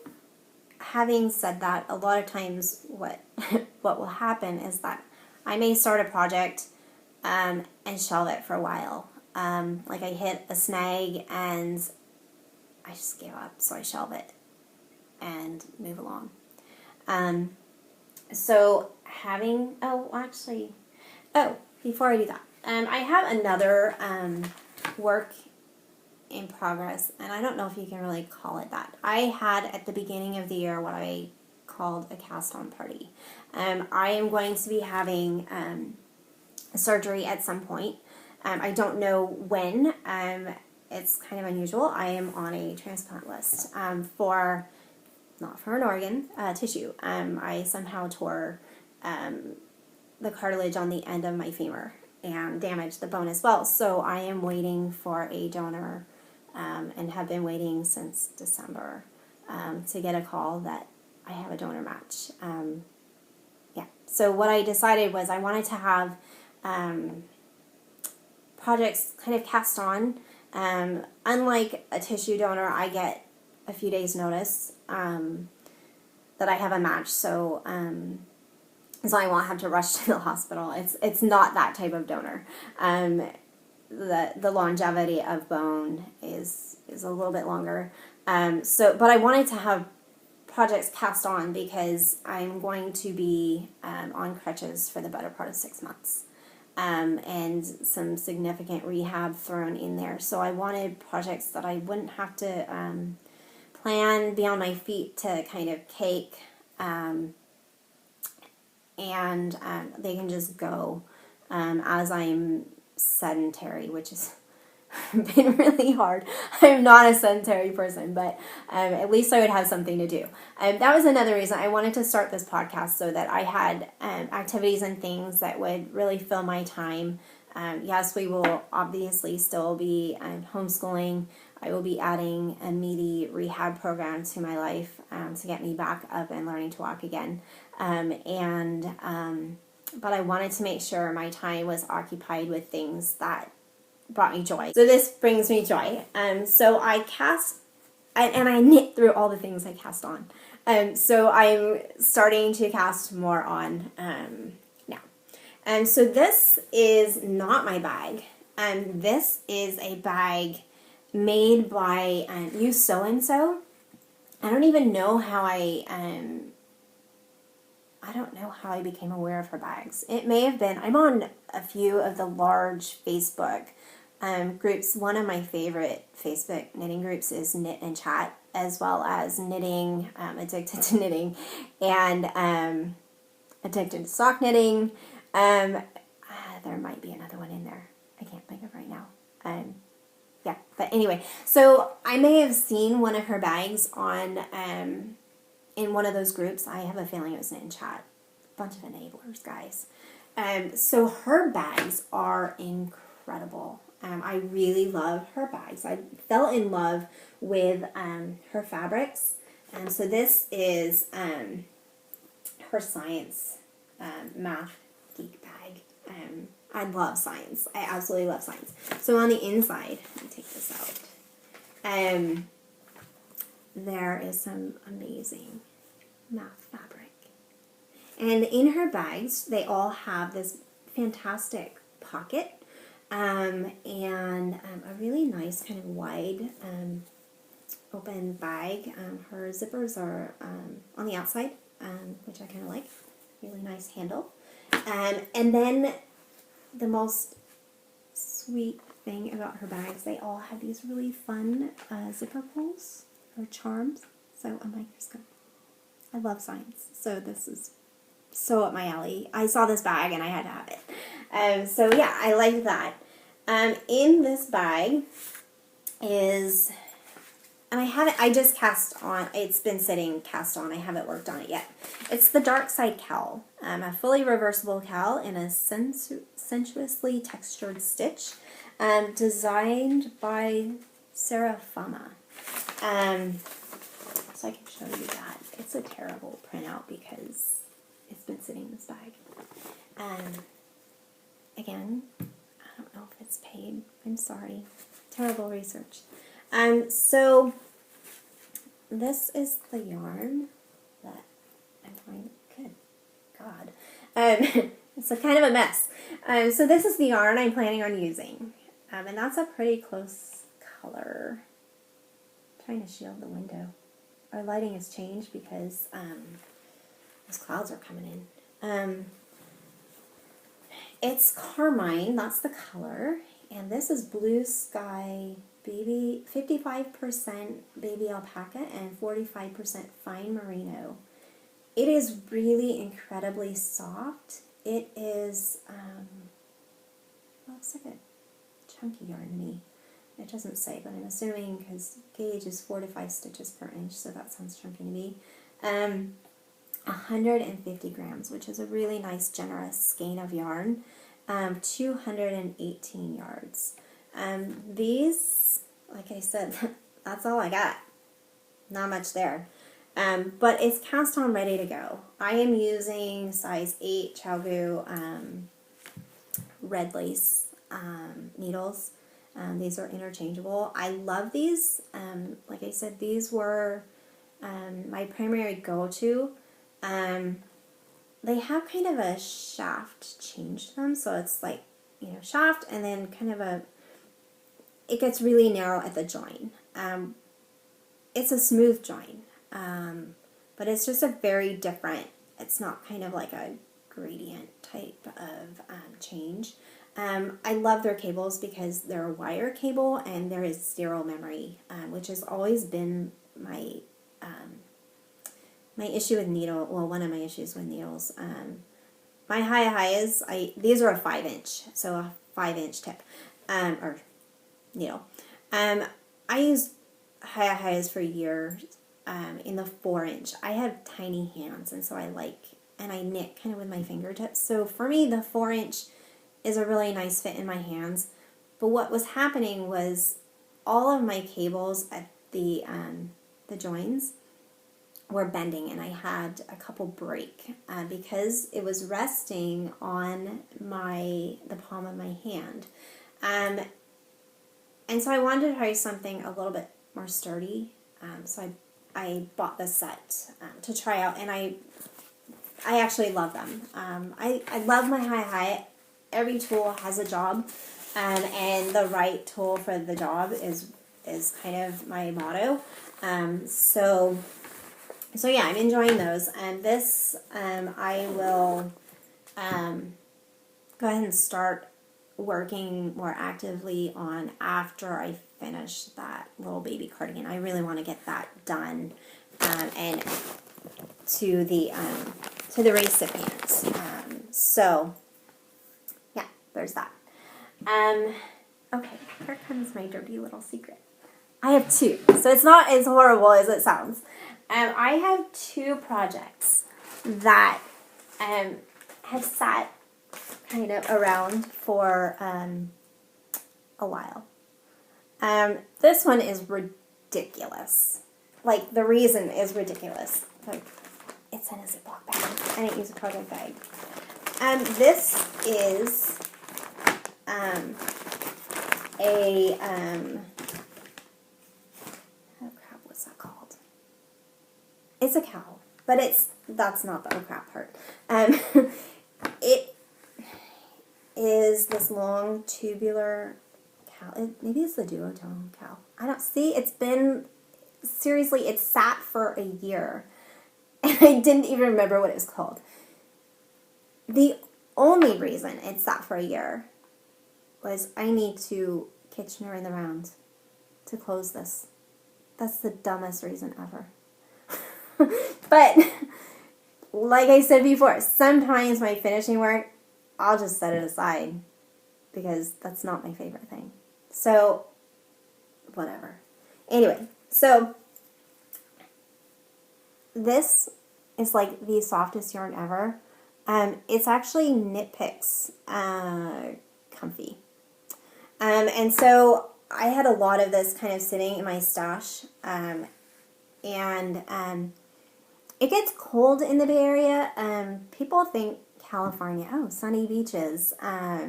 having said that, a lot of times what what will happen is that I may start a project and shelve it for a while. Like I hit a snag and I just give up, so I shelve it and move along. So having, before I do that, I have another work in progress, and I don't know if you can really call it that. I had at the beginning of the year what I called a cast-on party. I am going to be having surgery at some point. I don't know when. It's kind of unusual. I am on a transplant list for, not for an organ, tissue. I somehow tore the cartilage on the end of my femur and damaged the bone as well. So I am waiting for a donor and have been waiting since December to get a call that I have a donor match. Yeah. So what I decided was I wanted to have projects kind of cast on. Unlike a tissue donor, I get a few days notice that I have a match, so I won't have to rush to the hospital. It's not that type of donor. The longevity of bone is a little bit longer. But I wanted to have projects cast on because I'm going to be on crutches for the better part of 6 months. And some significant rehab thrown in there. So I wanted projects that I wouldn't have to plan, be on my feet to kind of cake, and they can just go as I'm sedentary, which has been really hard. I'm not a sedentary person, but at least I would have something to do. That was another reason I wanted to start this podcast, so that I had activities and things that would really fill my time. Yes, we will obviously still be homeschooling. I will be adding a meaty rehab program to my life to get me back up and learning to walk again. But I wanted to make sure my time was occupied with things that brought me joy. So this brings me joy. So I cast, and I knit through all the things I cast on. So I'm starting to cast more on now. And so this is not my bag. This is a bag made by You So and So. I don't even know how I don't know how I became aware of her bags. It may have been, I'm on a few of the large Facebook groups. One of my favorite Facebook knitting groups is Knit and Chat, as well as Knitting, Addicted to Knitting, and Addicted to Sock Knitting. There might be another one in there. I can't think of right now. Yeah, but anyway, so I may have seen one of her bags on in one of those groups. I have a feeling it was Knit and Chat. Bunch of enablers, guys. So her bags are incredible. I really love her bags. I fell in love with her fabrics. So this is her science math geek bag. I love science. I absolutely love science. So on the inside, let me take this out. There is some amazing math fabric. And in her bags, they all have this fantastic pocket and a really nice kind of wide open bag. Her zippers are on the outside, which I kind of like. Really nice handle. And then the most sweet thing about her bags, they all have these really fun zipper pulls or charms. So a microscope. I love science, so this is so up my alley. I saw this bag and I had to have it. So yeah, I like that. In this bag is, and I just cast on, it's been sitting cast on, I haven't worked on it yet. It's the Dark Side Cowl, a fully reversible cowl in a sensuously textured stitch, designed by Sarah Fama. So I can show you that. It's a terrible printout because it's been sitting in this bag. Again, I don't know if it's paid. I'm sorry. Terrible research. So this is the yarn that I'm trying. Good God. It's a kind of a mess. So this is the yarn I'm planning on using. And that's a pretty close color. I'm trying to shield the window. Our lighting has changed because those clouds are coming in. It's carmine, that's the color, and this is Blue Sky Baby, 55% baby alpaca and 45% fine merino. It is really incredibly soft. It is, looks like a chunky yarn to me. It doesn't say, but I'm assuming because gauge is 4 to 5 stitches per inch, so that sounds chunky to me. 150 grams, which is a really nice, generous skein of yarn. 218 yards. These, like I said, that's all I got. Not much there. But it's cast on ready to go. I am using size 8 Chalgu red lace needles. These are interchangeable. I love these. Like I said, these were my primary go-to. They have kind of a shaft change to them, so it's like, you know, shaft and then kind of it gets really narrow at the join. It's a smooth join, but it's just a very different, it's not kind of like a gradient type of change. I love their cables because they're a wire cable and there is zero memory, which has always been my issue with needle, well, one of my issues with needles. My highs, these are a 5-inch, so a 5-inch tip, or needle. I used highs for years in the 4-inch. I have tiny hands, and so I knit kind of with my fingertips. So for me, the 4-inch is a really nice fit in my hands. But what was happening was all of my cables at the joins were bending, and I had a couple break because it was resting on the palm of my hand. And so I wanted to try something a little bit more sturdy. So I bought this set to try out, and I actually love them. I love my high. Every tool has a job, and the right tool for the job is kind of my motto. So yeah, I'm enjoying those. And this I will go ahead and start working more actively on after I finish that little baby cardigan. I really want to get that done and to the recipient. So yeah, there's that. Okay, here comes my dirty little secret. I have 2, so it's not as horrible as it sounds. I have 2 projects that have sat kind of around for a while. This one is ridiculous. Like, the reason is ridiculous. Like, it's in a Ziploc bag. I didn't use a project bag. This is oh crap, what's that called? It's a cowl, but that's not the oh crap part. It is this long tubular cowl. Maybe it's the duotone cowl. I don't see. It sat for a year, and I didn't even remember what it was called. The only reason it sat for a year was I need to Kitchener in the round to close this. That's the dumbest reason ever. But like I said before, sometimes my finishing work, I'll just set it aside because that's not my favorite thing. So, whatever. Anyway, so this is like the softest yarn ever. It's actually Knit Picks comfy. And so I had a lot of this kind of sitting in my stash. It gets cold in the Bay Area. People think California, oh, sunny beaches. I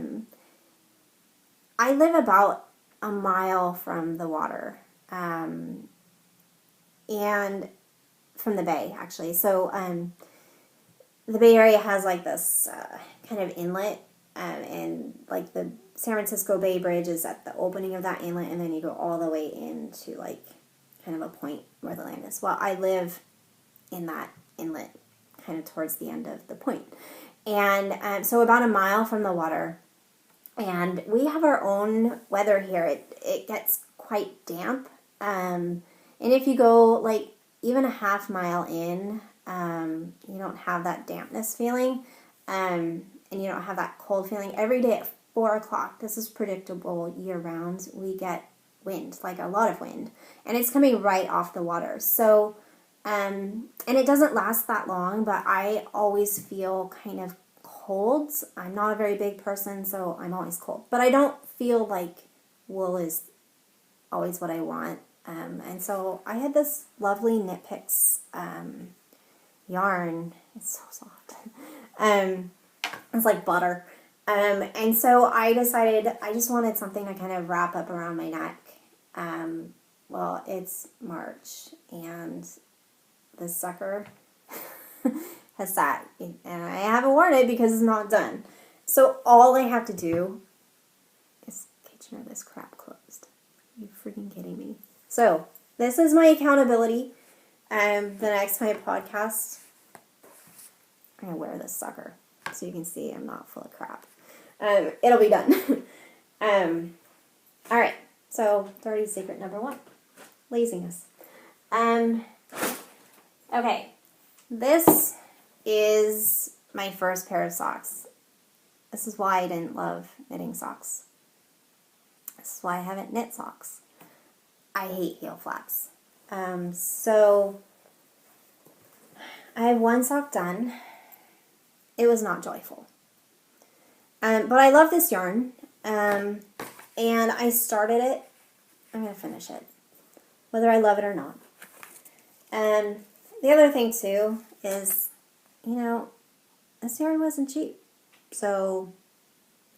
live about a mile from the water, and from the bay, actually. So the Bay Area has like this kind of inlet, and like the San Francisco Bay Bridge is at the opening of that inlet, and then you go all the way into like kind of a point where the land is. Well, I live in that inlet kind of towards the end of the point. and so about a mile from the water. And we have our own weather here. It gets quite damp. And if you go like even a half mile in, you don't have that dampness feeling. And you don't have that cold feeling. Every day at 4 o'clock, this is predictable year round, we get wind, like a lot of wind. And it's coming right off the water. So, and it doesn't last that long, but I always feel kind of cold. I'm not a very big person, so I'm always cold. But I don't feel like wool is always what I want. And so I had this lovely Knit Picks yarn. It's so soft. It's like butter. And so I decided I just wanted something to kind of wrap up around my neck. Well, it's March, and this sucker has sat, and I haven't worn it because it's not done. So all I have to do is kitchen this crap closed. Are you freaking kidding me? So this is my accountability. The next my podcast, I'm gonna wear this sucker so you can see I'm not full of crap. It'll be done. All right. So dirty secret number 1, laziness. Okay. This is my first pair of socks. This is why I didn't love knitting socks. This is why I haven't knit socks. I hate heel flaps. So I have one sock done. It was not joyful. But I love this yarn. And I started it. I'm going to finish it, whether I love it or not. And the other thing too is, you know, this yarn wasn't cheap. So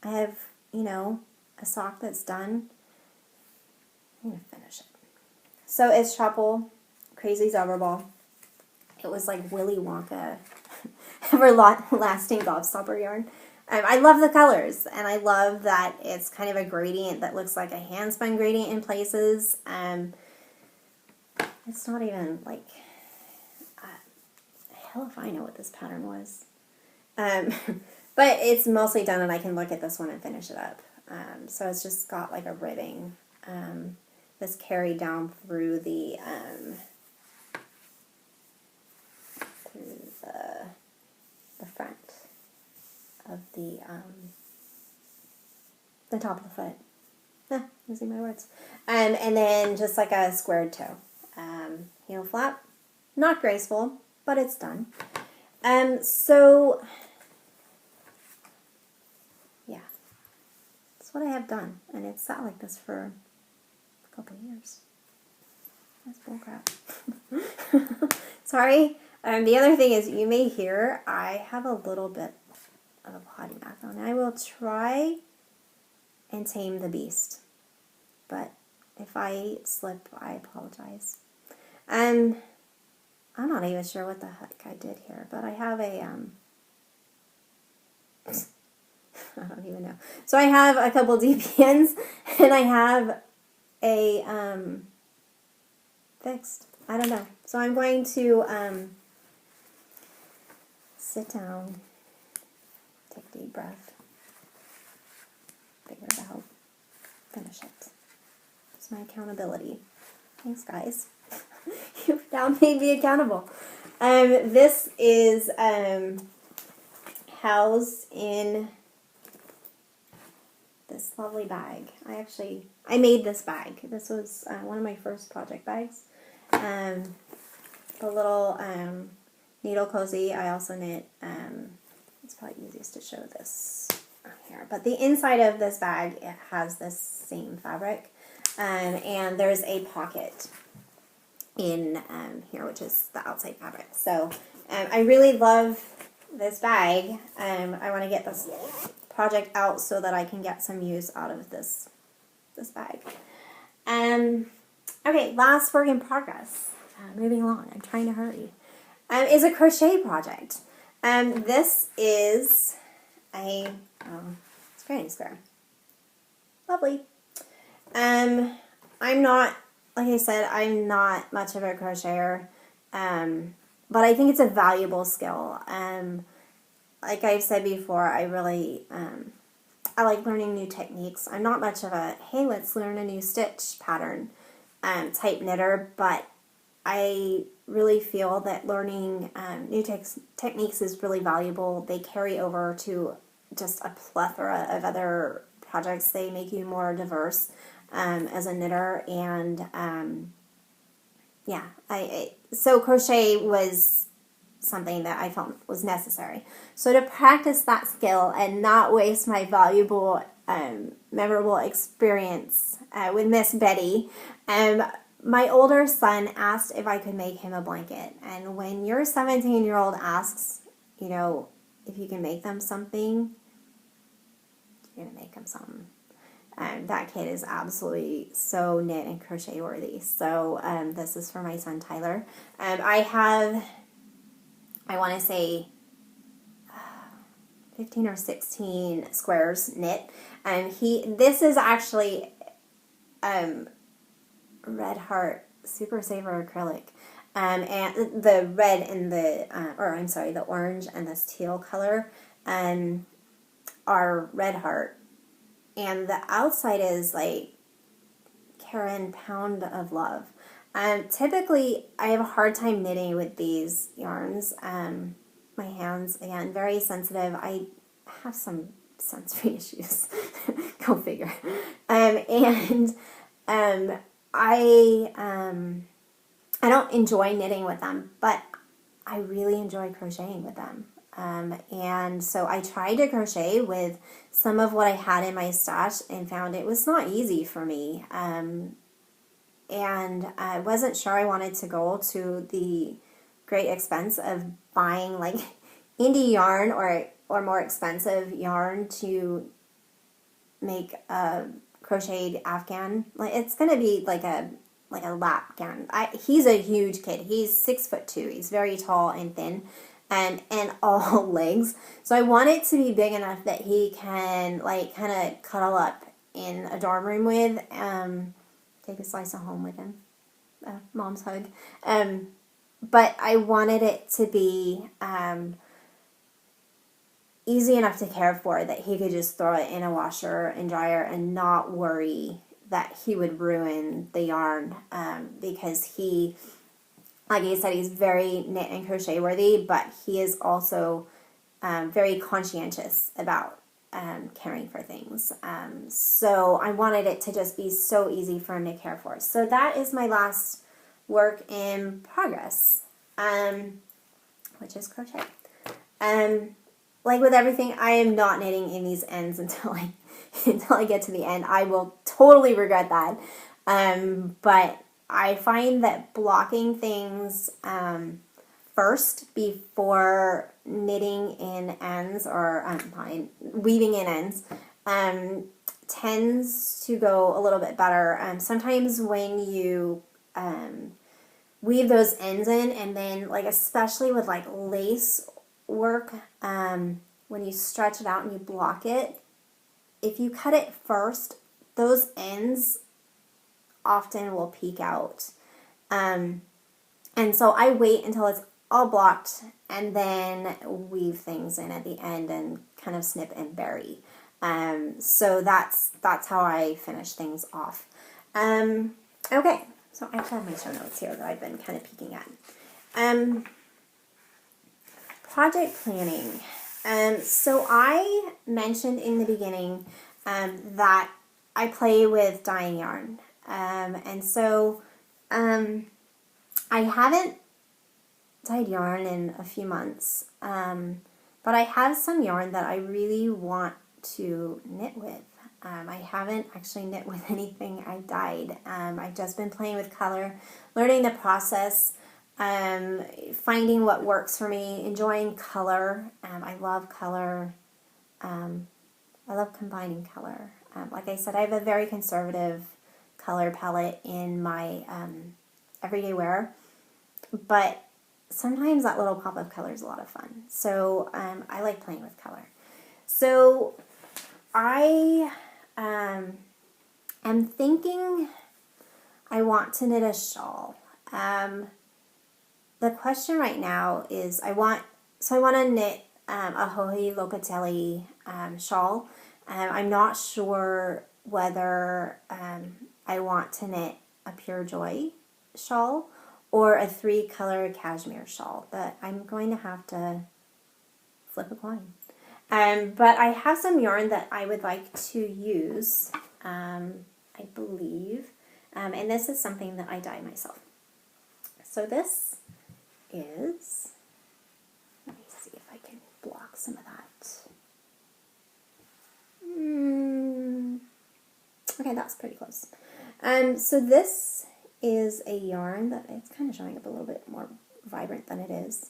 I have, you know, a sock that's done. I'm going to finish it. So it's Chapel Crazy Zebra Ball. It was like Willy Wonka everlasting gobstopper yarn. I love the colors, and I love that it's kind of a gradient that looks like a handspun gradient in places. It's not even like, hell if I know what this pattern was. But it's mostly done, and I can look at this one and finish it up. So it's just got like a ribbing that's carried down through the front of the top of the foot. Losing my words. And then just like a squared toe. Heel flap. Not graceful, but it's done. So yeah. That's what I have done. And it's sat like this for a couple of years. That's bullcrap. Sorry. The other thing is, you may hear I have a little bit of a potty mouth on. I will try and tame the beast, but if I slip, I apologize. I'm not even sure what the heck I did here, but I have a I don't even know. So I have a couple DPNs, and I have a fixed. I don't know. So I'm going to sit down, take a deep breath, figure it out, finish it. It's my accountability. Thanks, guys. You've now made me accountable. This is housed in this lovely bag. I made this bag. This was one of my first project bags. The little needle cozy. I also knit, it's probably easiest to show this here, but the inside of this bag, it has this same fabric, and there's a pocket in here, which is the outside fabric. So I really love this bag. I want to get this project out so that I can get some use out of this bag. Okay, last work in progress. Moving along, I'm trying to hurry. Is a crochet project. This is a granny square. Lovely. I'm not, like I said, I'm not much of a crocheter, but I think it's a valuable skill. like I've said before, I really, I like learning new techniques. I'm not much of a, hey, let's learn a new stitch pattern type knitter, but I really feel that learning new techniques is really valuable. They carry over to just a plethora of other projects. They make you more diverse as a knitter, and yeah, so crochet was something that I felt was necessary. So to practice that skill and not waste my valuable, memorable experience with Miss Betty, my older son asked if I could make him a blanket. And when your 17-year-old asks, you know, if you can make them something, you're going to make them something. That kid is absolutely so knit and crochet worthy. So this is for my son Tyler. I have, I want to say, 15 or 16 squares knit. And this is actually Red Heart Super Saver acrylic. And the red and the orange and this teal color are Red Heart. And the outside is like Karen Pound of Love. Typically, I have a hard time knitting with these yarns. My hands, again, very sensitive. I have some sensory issues. Go figure. I don't enjoy knitting with them, but I really enjoy crocheting with them. And so I tried to crochet with some of what I had in my stash and found it was not easy for me. And I wasn't sure I wanted to go to the great expense of buying like indie yarn or more expensive yarn to make a crocheted Afghan. Like it's gonna be like a lap gown. He's a huge kid. He's 6'2". He's very tall and thin. And all legs. So I want it to be big enough that he can like kind of cuddle up in a dorm room with, take a slice of home with him, mom's hug. But I wanted it to be easy enough to care for that he could just throw it in a washer and dryer and not worry that he would ruin the yarn, because he, like I said, he's very knit and crochet worthy, but he is also very conscientious about caring for things. So I wanted it to just be so easy for him to care for. So that is my last work in progress, which is crochet. Like with everything, I am not knitting in these ends until I get to the end. I will totally regret that. But I find that blocking things first before knitting in ends or weaving in ends tends to go a little bit better. Sometimes when you weave those ends in, and then like especially with like lace work, when you stretch it out and you block it, if you cut it first, those ends often will peek out. And so I wait until it's all blocked and then weave things in at the end and kind of snip and bury. So that's how I finish things off. Okay, so I actually have my show notes here that I've been kind of peeking at. Project planning. So I mentioned in the beginning that I play with dyeing yarn. And so I haven't dyed yarn in a few months, but I have some yarn that I really want to knit with. I haven't actually knit with anything I've dyed. I've just been playing with color, learning the process, finding what works for me, enjoying color. I love color. I love combining color. Like I said, I have a very conservative color palette in my everyday wear, but sometimes that little pop of color is a lot of fun. So I like playing with color. So I am thinking I want to knit a shawl. The question right now is I want to knit a Hohi Locatelli shawl. I'm not sure whether I want to knit a Pure Joy shawl or a 3-color cashmere shawl, but I'm going to have to flip a coin. But I have some yarn that I would like to use, I believe, and this is something that I dye myself. So this is, let me see if I can block some of that. Okay, that's pretty close. So this is a yarn that it's kind of showing up a little bit more vibrant than it is.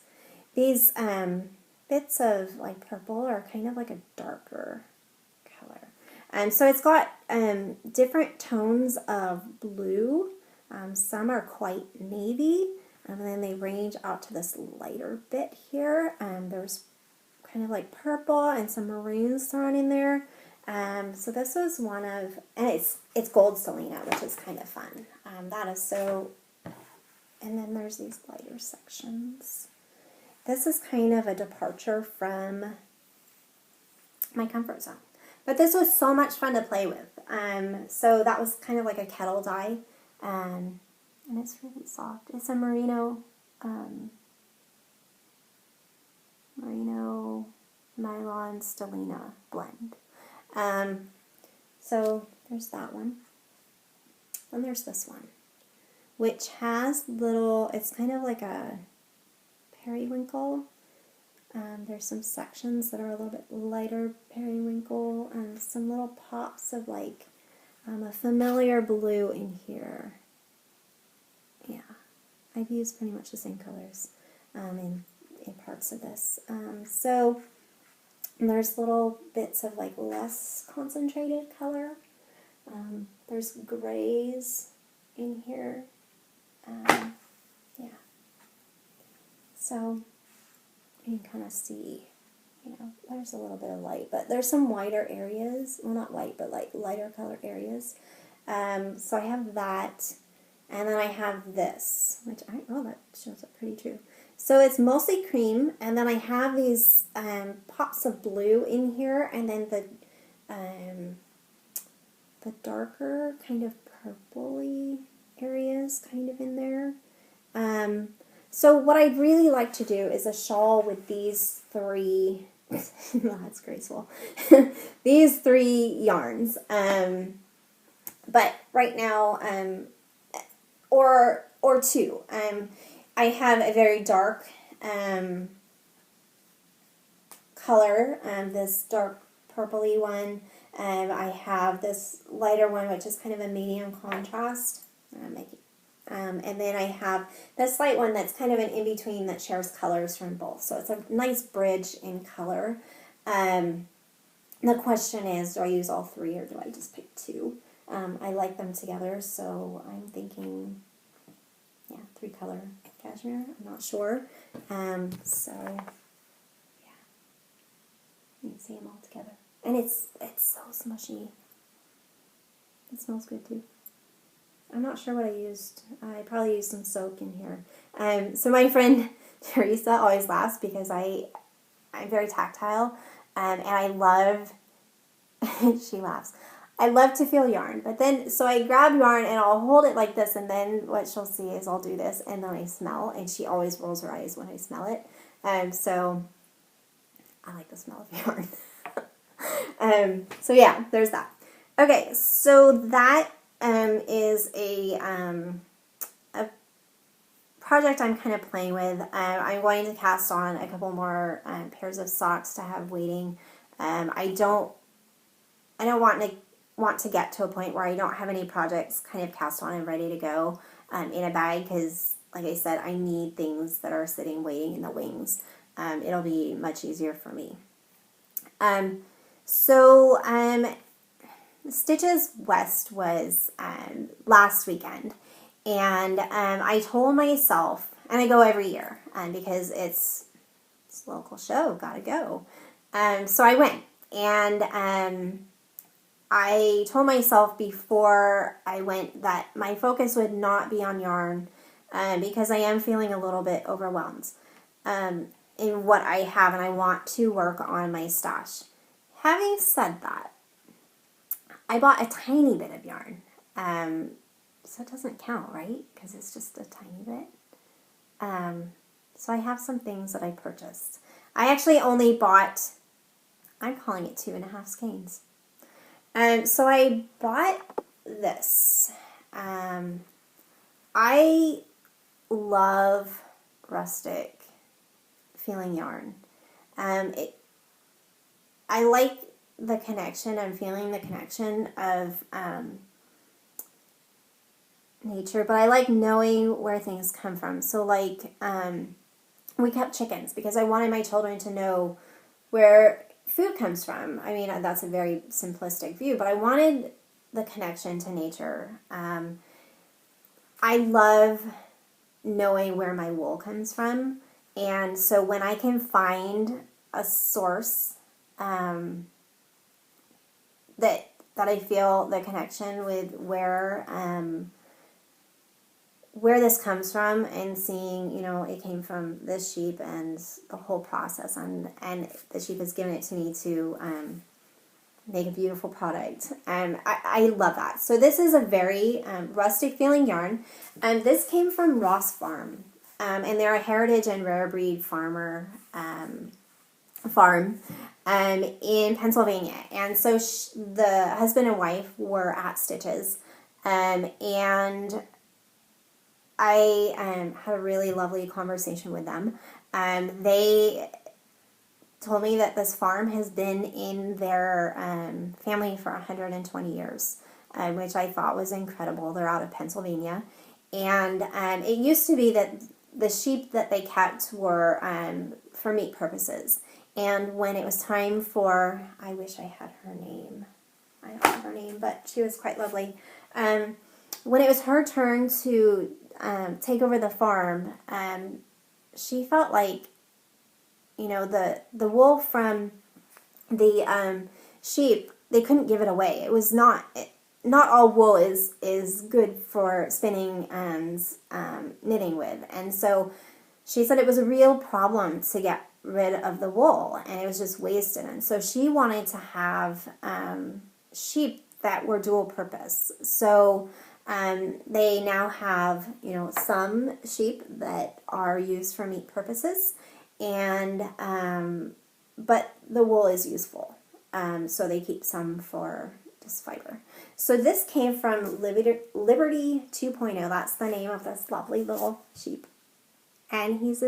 These bits of like purple are kind of like a darker color. So it's got different tones of blue. Some are quite navy, and then they range out to this lighter bit here. There's kind of like purple and some maroons thrown in there. So this was one of, and it's gold Selena, which is kind of fun. That is so, and then there's these lighter sections. This is kind of a departure from my comfort zone. But this was so much fun to play with. So that was kind of like a kettle dye. And it's really soft. It's a merino nylon Stelina blend. So there's that one. Then there's this one, which has little, it's kind of like a periwinkle. There's some sections that are a little bit lighter periwinkle and some little pops of like a familiar blue in here. Yeah, I've used pretty much the same colors in parts of this. So there's little bits of like less concentrated color. There's grays in here. Yeah. So you can kind of see, you know, there's a little bit of light, but there's some whiter areas. Well, not white, but like lighter color areas. So I have that, and then I have this, which that shows up pretty true. So it's mostly cream, and then I have these pops of blue in here, and then the darker kind of purpley areas kind of in there. So what I'd really like to do is a shawl with these 3, that's graceful, these 3 yarns. But right now, or 2. I have a very dark color, this dark purpley one. I have this lighter one, which is kind of a medium contrast. And then I have this light one that's kind of an in-between that shares colors from both. So it's a nice bridge in color. The question is, do I use all 3 or do I just pick 2? I like them together, so I'm thinking, 3-color cashmere. I'm not sure. So, yeah. You can see them all together. And it's so smushy. It smells good, too. I'm not sure what I used. I probably used some soap in here. So my friend Teresa always laughs because I'm very tactile, and I love, she laughs, I love to feel yarn. But then, so I grab yarn and I'll hold it like this, and then what she'll see is I'll do this, and then I smell, and she always rolls her eyes when I smell it. So I like the smell of yarn. So yeah, there's that. Okay, so that is a project I'm kind of playing with. I'm going to cast on a couple more pairs of socks to have waiting. I don't want to get to a point where I don't have any projects kind of cast on and ready to go in a bag, because like I said, I need things that are sitting waiting in the wings. It'll be much easier for me. Stitches West was last weekend, and I told myself, and I go every year because it's a local show, gotta go. So I went, and I told myself before I went that my focus would not be on yarn because I am feeling a little bit overwhelmed. in what I have, and I want to work on my stash. Having said that, I bought a tiny bit of yarn. So it doesn't count, right? Because it's just a tiny bit. So I have some things that I purchased. I actually only bought, I'm calling it 2.5 skeins. So I bought this. I love rustic feeling yarn. I like the connection. I'm feeling the connection of nature, but I like knowing where things come from. So like we kept chickens because I wanted my children to know where food comes from. I mean, that's a very simplistic view, but I wanted the connection to nature. I love knowing where my wool comes from, and so when I can find a source that I feel the connection with where this comes from, and seeing, you know, it came from this sheep and the whole process, and the sheep has given it to me to make a beautiful product. I love that. So this is a very rustic feeling yarn. This came from Ross Farm, and they're a heritage and rare breed farm in Pennsylvania. And so the husband and wife were at Stitches, and I had a really lovely conversation with them. They told me that this farm has been in their family for 120 years, which I thought was incredible. They're out of Pennsylvania. And it used to be that the sheep that they kept were for meat purposes. And when it was time for, I wish I had her name. I don't have her name, but she was quite lovely. When it was her turn to take over the farm, she felt like, you know, the wool from the sheep, they couldn't give it away. It was not all wool is good for spinning and knitting with. And so she said it was a real problem to get rid of the wool, and it was just wasted. And so she wanted to have sheep that were dual purpose. So they now have, you know, some sheep that are used for meat purposes, and but the wool is useful. So they keep some for just fiber. So this came from Liberty 2.0. That's the name of this lovely little sheep. And she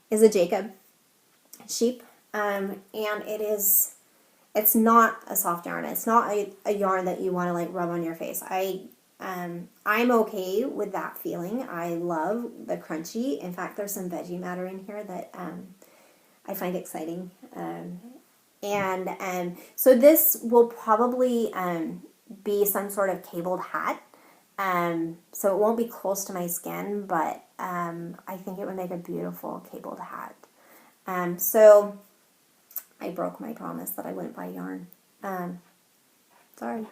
is a Jacob sheep. And it's not a soft yarn. It's not a yarn that you want to like rub on your face. I'm okay with that feeling. I love the crunchy. In fact, there's some veggie matter in here that I find exciting. So this will probably be some sort of cabled hat. So it won't be close to my skin, but I think it would make a beautiful cabled hat. So I broke my promise that I wouldn't buy yarn. Sorry.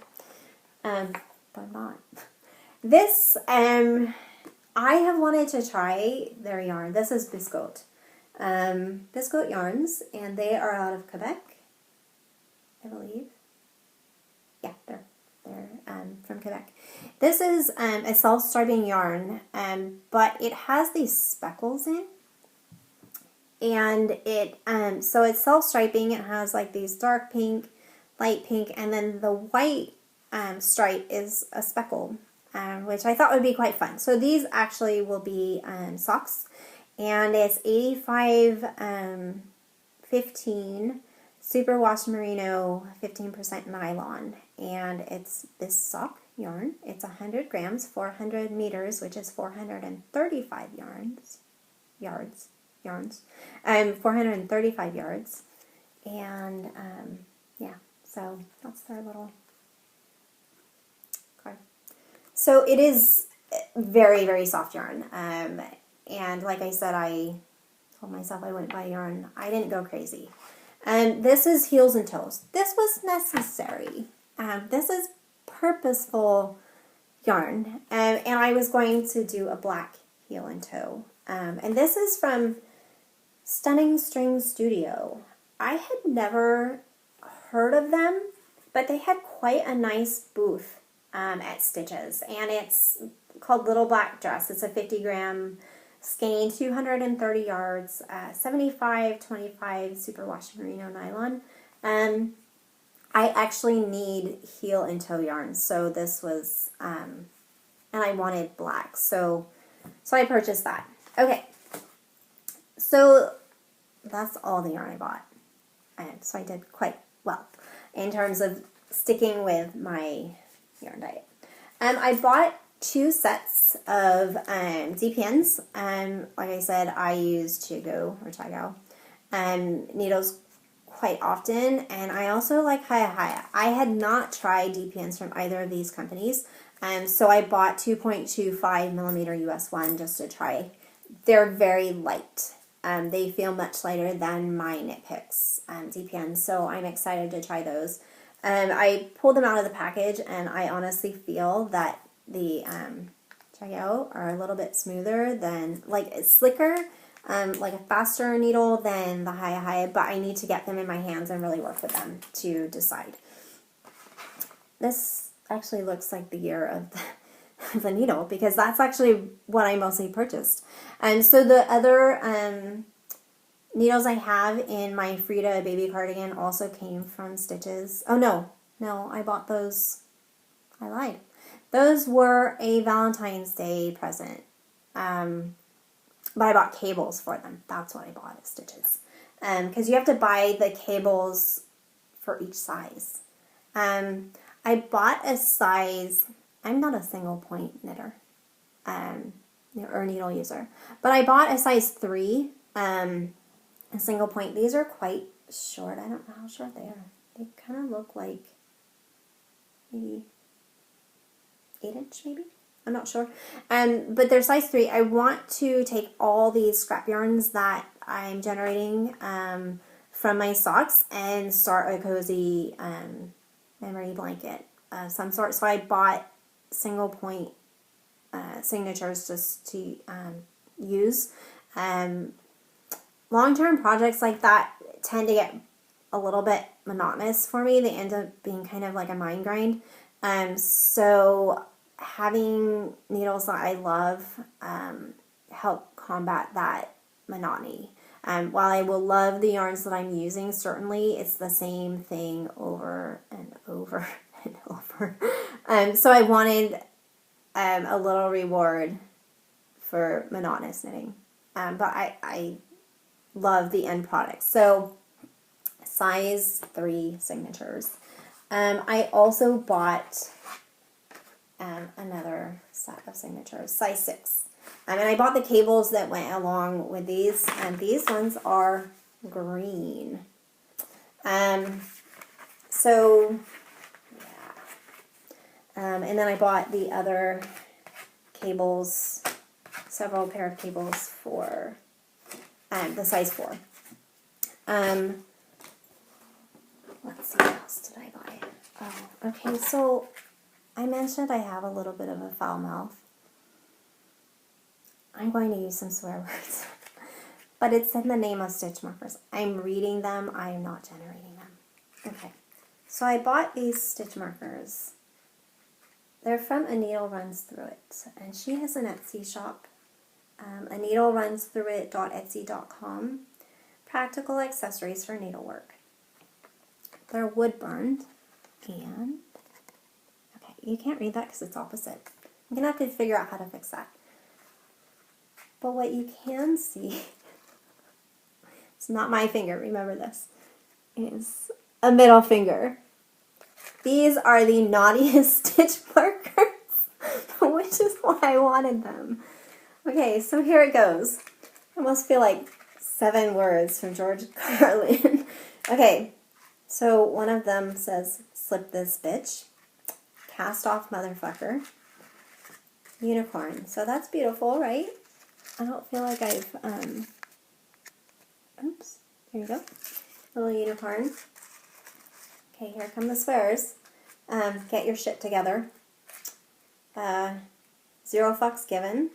But I'm not. This, I have wanted to try their yarn. This is Biscotte. Biscotte yarns, and they are out of Quebec, I believe. Yeah, they're from Quebec. This is a self-striping yarn, but it has these speckles in. And it so it's self-striping. It has like these dark pink, light pink, and then the white stripe is a speckle, which I thought would be quite fun. So these actually will be socks, and it's 85-15 superwash merino, 15% nylon, and it's this sock yarn. It's 100 grams, 400 meters, which is 435 yards. 435 yards, and yeah, so that's their little card. So it is very, very soft yarn, and like I said, I told myself I wouldn't buy yarn. I didn't go crazy. This is heels and toes. This was necessary. This is purposeful yarn, and I was going to do a black heel and toe. And this is from Stunning String Studio. I had never heard of them, but they had quite a nice booth at Stitches, and it's called Little Black Dress. It's a 50-gram skein, 230 yards, 75/25 superwash merino nylon. I actually need heel and toe yarns, so this was, and I wanted black, so I purchased that. Okay, so that's all the yarn I bought, and so I did quite well in terms of sticking with my yarn diet. I bought 2 sets of DPNs. Like I said, I use Chigo needles quite often, and I also like Haya. I had not tried DPNs from either of these companies, so I bought 2.25 millimeter US 1 just to try. They're very light. They feel much lighter than my Knit Picks DPNs, so I'm excited to try those. I pulled them out of the package, and I honestly feel that the Chigo are a little bit smoother than, like, it's slicker, like a faster needle than the Haya, but I need to get them in my hands and really work with them to decide. This actually looks like the year of the needle, because that's actually what I mostly purchased. And so the other needles I have in my Frida baby cardigan also came from Stitches. Oh, no, I bought those. I lied. Those were a Valentine's Day present. But I bought cables for them. That's what I bought at Stitches. Because you have to buy the cables for each size. I bought a size, I'm not a single point knitter or needle user, but I bought a size 3, a single point. These are quite short. I don't know how short they are. They kind of look like maybe 8-inch maybe? I'm not sure. But they're size 3. I want to take all these scrap yarns that I'm generating from my socks and start a cozy memory blanket of some sort. So I bought single point signatures just to use. Long-term projects like that tend to get a little bit monotonous for me. They end up being kind of like a mind grind. So having needles that I love help combat that monotony. While I will love the yarns that I'm using, certainly it's the same thing over and over and over. So I wanted a little reward for monotonous knitting. But I love the end product. So size 3 signatures. I also bought another set of signatures, size 6. And I bought the cables that went along with these, and these ones are green. So, yeah. And then I bought the other cables, several pair of cables for the size 4. Let's see, what else did I buy? Oh, okay, so I mentioned I have a little bit of a foul mouth. I'm going to use some swear words, but it's in the name of stitch markers. I'm reading them, I am not generating them. Okay, so I bought these stitch markers. They're from A Needle Runs Through It, and she has an Etsy shop, A Needle Runs Through It.etsy.com. Practical accessories for needlework. They're wood burned, and okay, you can't read that because it's opposite. I'm gonna have to figure out how to fix that. But what you can see, it's not my finger, remember this, is a middle finger. These are the naughtiest stitch markers, which is why I wanted them. Okay, so here it goes. I almost feel like 7 words from George Carlin. Okay, so one of them says, slip this bitch, cast off motherfucker, unicorn. So that's beautiful, right? I don't feel like I've, oops, there you go, little unicorn. Okay, here come the swears. Get your shit together. 0 fucks given.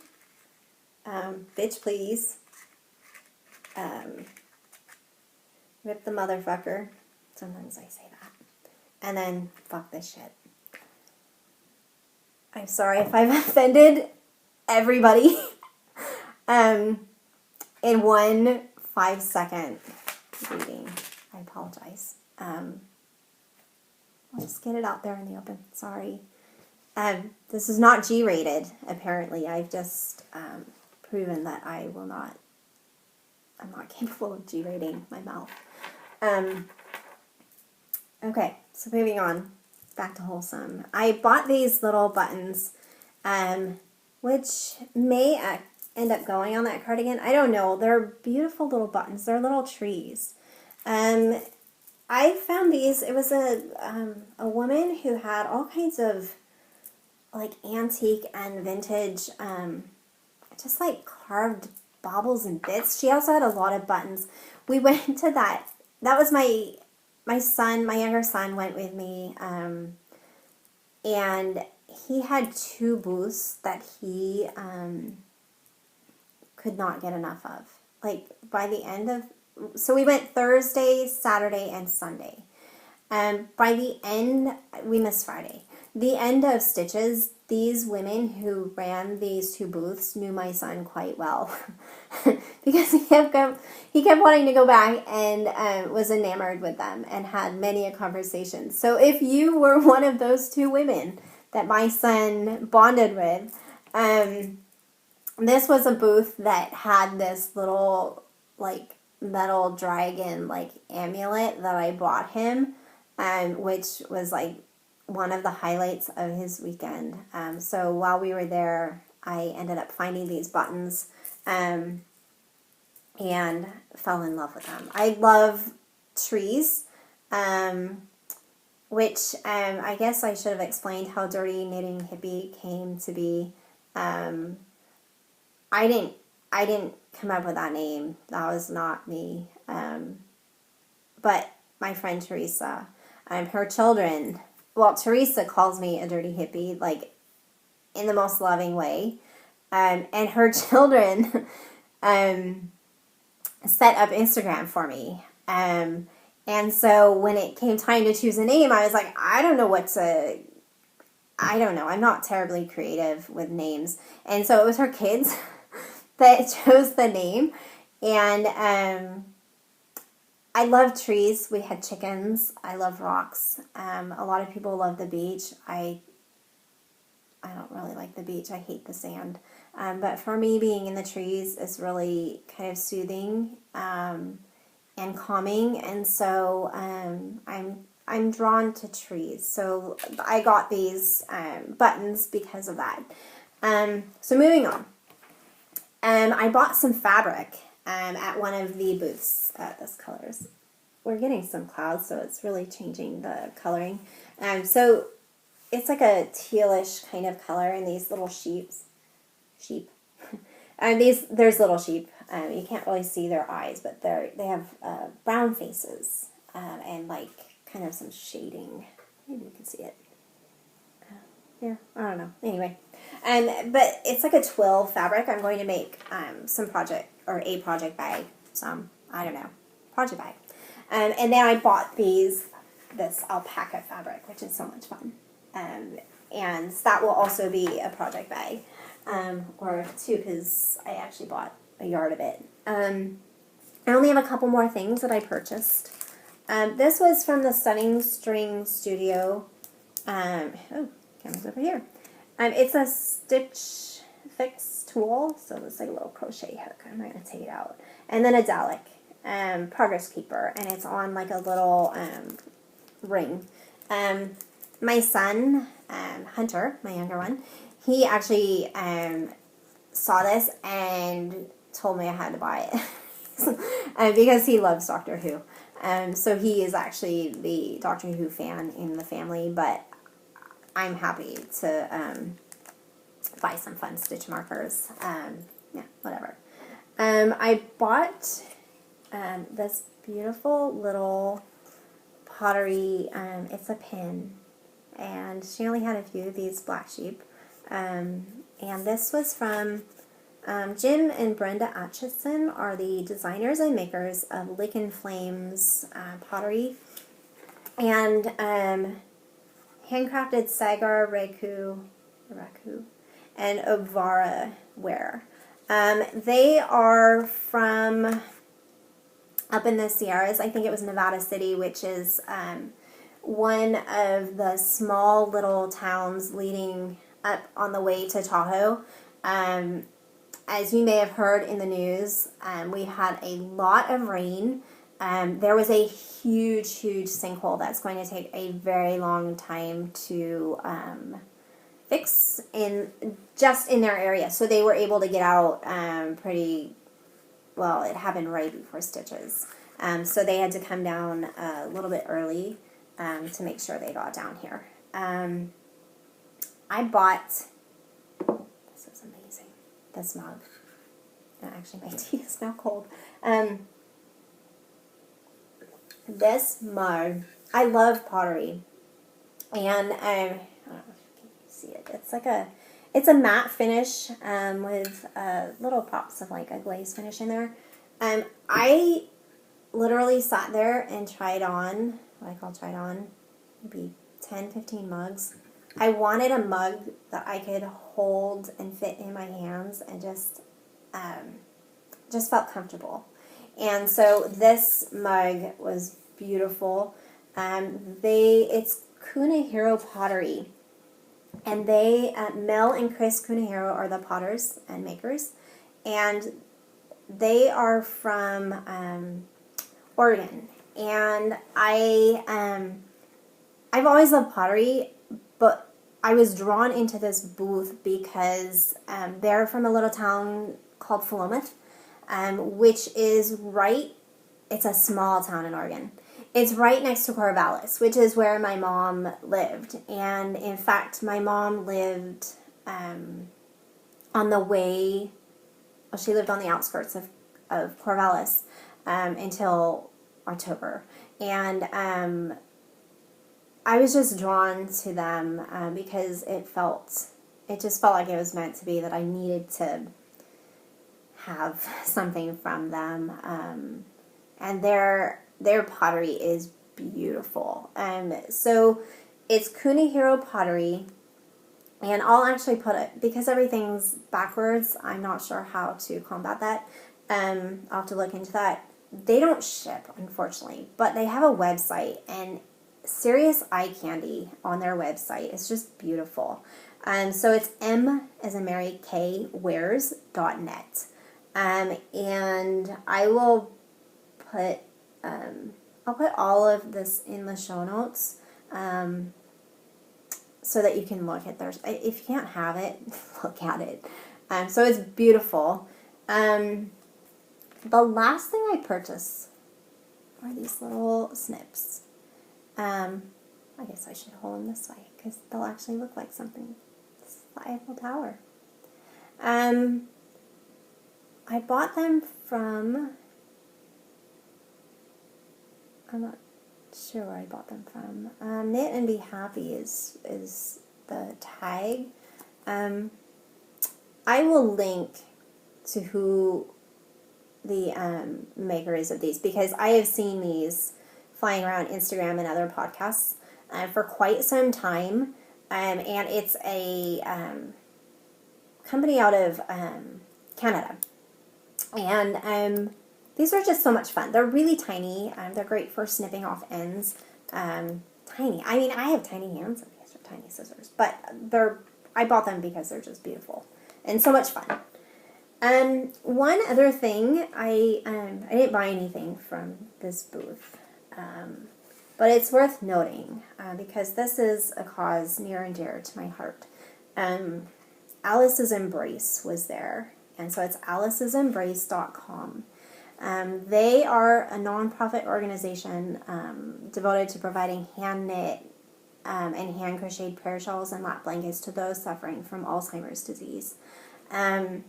Bitch please. Rip the motherfucker. Sometimes I say that. And then fuck this shit. I'm sorry if I've offended everybody. In 1 5-second reading. I apologize. I'll just get it out there in the open. Sorry. This is not G-rated, apparently. I've just proven that I'm not capable of G-rating my mouth. Okay, so moving on. Back to wholesome. I bought these little buttons, which may end up going on that cardigan. I don't know. They're beautiful little buttons. They're little trees. I found these. It was a woman who had all kinds of like antique and vintage, just like carved baubles and bits. She also had a lot of buttons. We went to that. That was my son, my younger son went with me, and he had 2 booths that he could not get enough of. Like by the end of, so we went Thursday, Saturday, and Sunday. By the end, we missed Friday. The end of Stitches, these women who ran these 2 booths knew my son quite well. Because he kept wanting to go back and was enamored with them and had many a conversation. So if you were one of those 2 women that my son bonded with, this was a booth that had this little like metal dragon like amulet that I bought him, which was like one of the highlights of his weekend. So while we were there, I ended up finding these buttons and fell in love with them. I love trees, which I guess I should have explained how Dirty Knitting Hippie came to be. I didn't come up with that name. That was not me. But my friend Teresa, her children, well, Teresa calls me a dirty hippie, like, in the most loving way. And her children set up Instagram for me. And so when it came time to choose a name, I was like, I don't know. I'm not terribly creative with names. And so it was her kids that chose the name. And I love trees. We had chickens. I love rocks. A lot of people love the beach. I don't really like the beach. I hate the sand. But for me, being in the trees is really kind of soothing and calming. And so I'm drawn to trees. So I got these buttons because of that. So moving on. I bought some fabric at one of the booths. This colors. We're getting some clouds, so it's really changing the coloring. So it's like a tealish kind of color, and these little sheep. There's little sheep. You can't really see their eyes, but they have brown faces and like kind of some shading. Maybe you can see it. Yeah, I don't know. Anyway, but it's like a twill fabric. I'm going to make a project bag. Project bag. And then I bought this alpaca fabric, which is so much fun. And that will also be a project bag. Or 2, because I actually bought a yard of it. I only have a couple more things that I purchased. This was from the Stunning String Studio. Camera's over here. It's a stitch fix tool, so it's like a little crochet hook. I'm not going to take it out. And then a Dalek progress keeper, and it's on like a little ring. My son, Hunter, my younger one, he actually saw this and told me I had to buy it because he loves Doctor Who. So he is actually the Doctor Who fan in the family, but I'm happy to buy some fun stitch markers. Yeah, whatever. I bought this beautiful little pottery. It's a pin, and she only had a few of these black sheep. And this was from Jim and Brenda Atchison are the designers and makers of Lick and Flames pottery and handcrafted Sagar, Raku, and Ovara ware. They are from up in the Sierras. I think it was Nevada City, which is one of the small little towns leading up on the way to Tahoe. As you may have heard in the news, we had a lot of rain. There was a huge sinkhole that's going to take a very long time to fix just in their area. So they were able to get out pretty well. It happened right before stitches. So they had to come down a little bit early to make sure they got down here. I bought, this is amazing, this mug. Actually, my tea is now cold. This mug, I love pottery. And I don't know if you can see it. It's a matte finish with little pops of like a glaze finish in there. I literally sat there and tried on, maybe 10, 15 mugs. I wanted a mug that I could hold and fit in my hands and just felt comfortable. And so this mug was beautiful. It's Kunihiro Pottery. And Mel and Chris Kunihiro are the potters and makers. And they are from Oregon. And I've always loved pottery, but I was drawn into this booth because they're from a little town called Philomath, which is it's a small town in Oregon. It's right next to Corvallis, which is where my mom lived. And in fact, my mom lived she lived on the outskirts of Corvallis until October. And I was just drawn to them because it just felt like it was meant to be, that I needed to have something from them. And their pottery is beautiful. So it's Kunihiro Pottery, and I'll actually put it, because everything's backwards, I'm not sure how to combat that. I'll have to look into that. They don't ship, unfortunately, but they have a website, and serious eye candy on their website. It's just beautiful. So it's M as in Mary K wares.net. And I will put I'll put all of this in the show notes so that you can look at theirs. If you can't have it, look at it. So it's beautiful. The last thing I purchased are these little snips. I guess I should hold them this way because they'll actually look like something. This is the Eiffel Tower. I bought them from, I'm not sure where I bought them from. Knit and Be Happy is the tag. I will link to who the maker is of these, because I have seen these flying around Instagram and other podcasts for quite some time. And it's a company out of Canada. And these are just so much fun. They're really tiny. They're great for snipping off ends. Tiny. I mean, I have tiny hands, and these are tiny scissors. But I bought them because they're just beautiful and so much fun. One other thing, I didn't buy anything from this booth, but it's worth noting because this is a cause near and dear to my heart. Alice's Embrace was there, and so it's alicesembrace.com. They are a nonprofit organization devoted to providing hand knit and hand crocheted prayer shawls and lap blankets to those suffering from Alzheimer's disease. And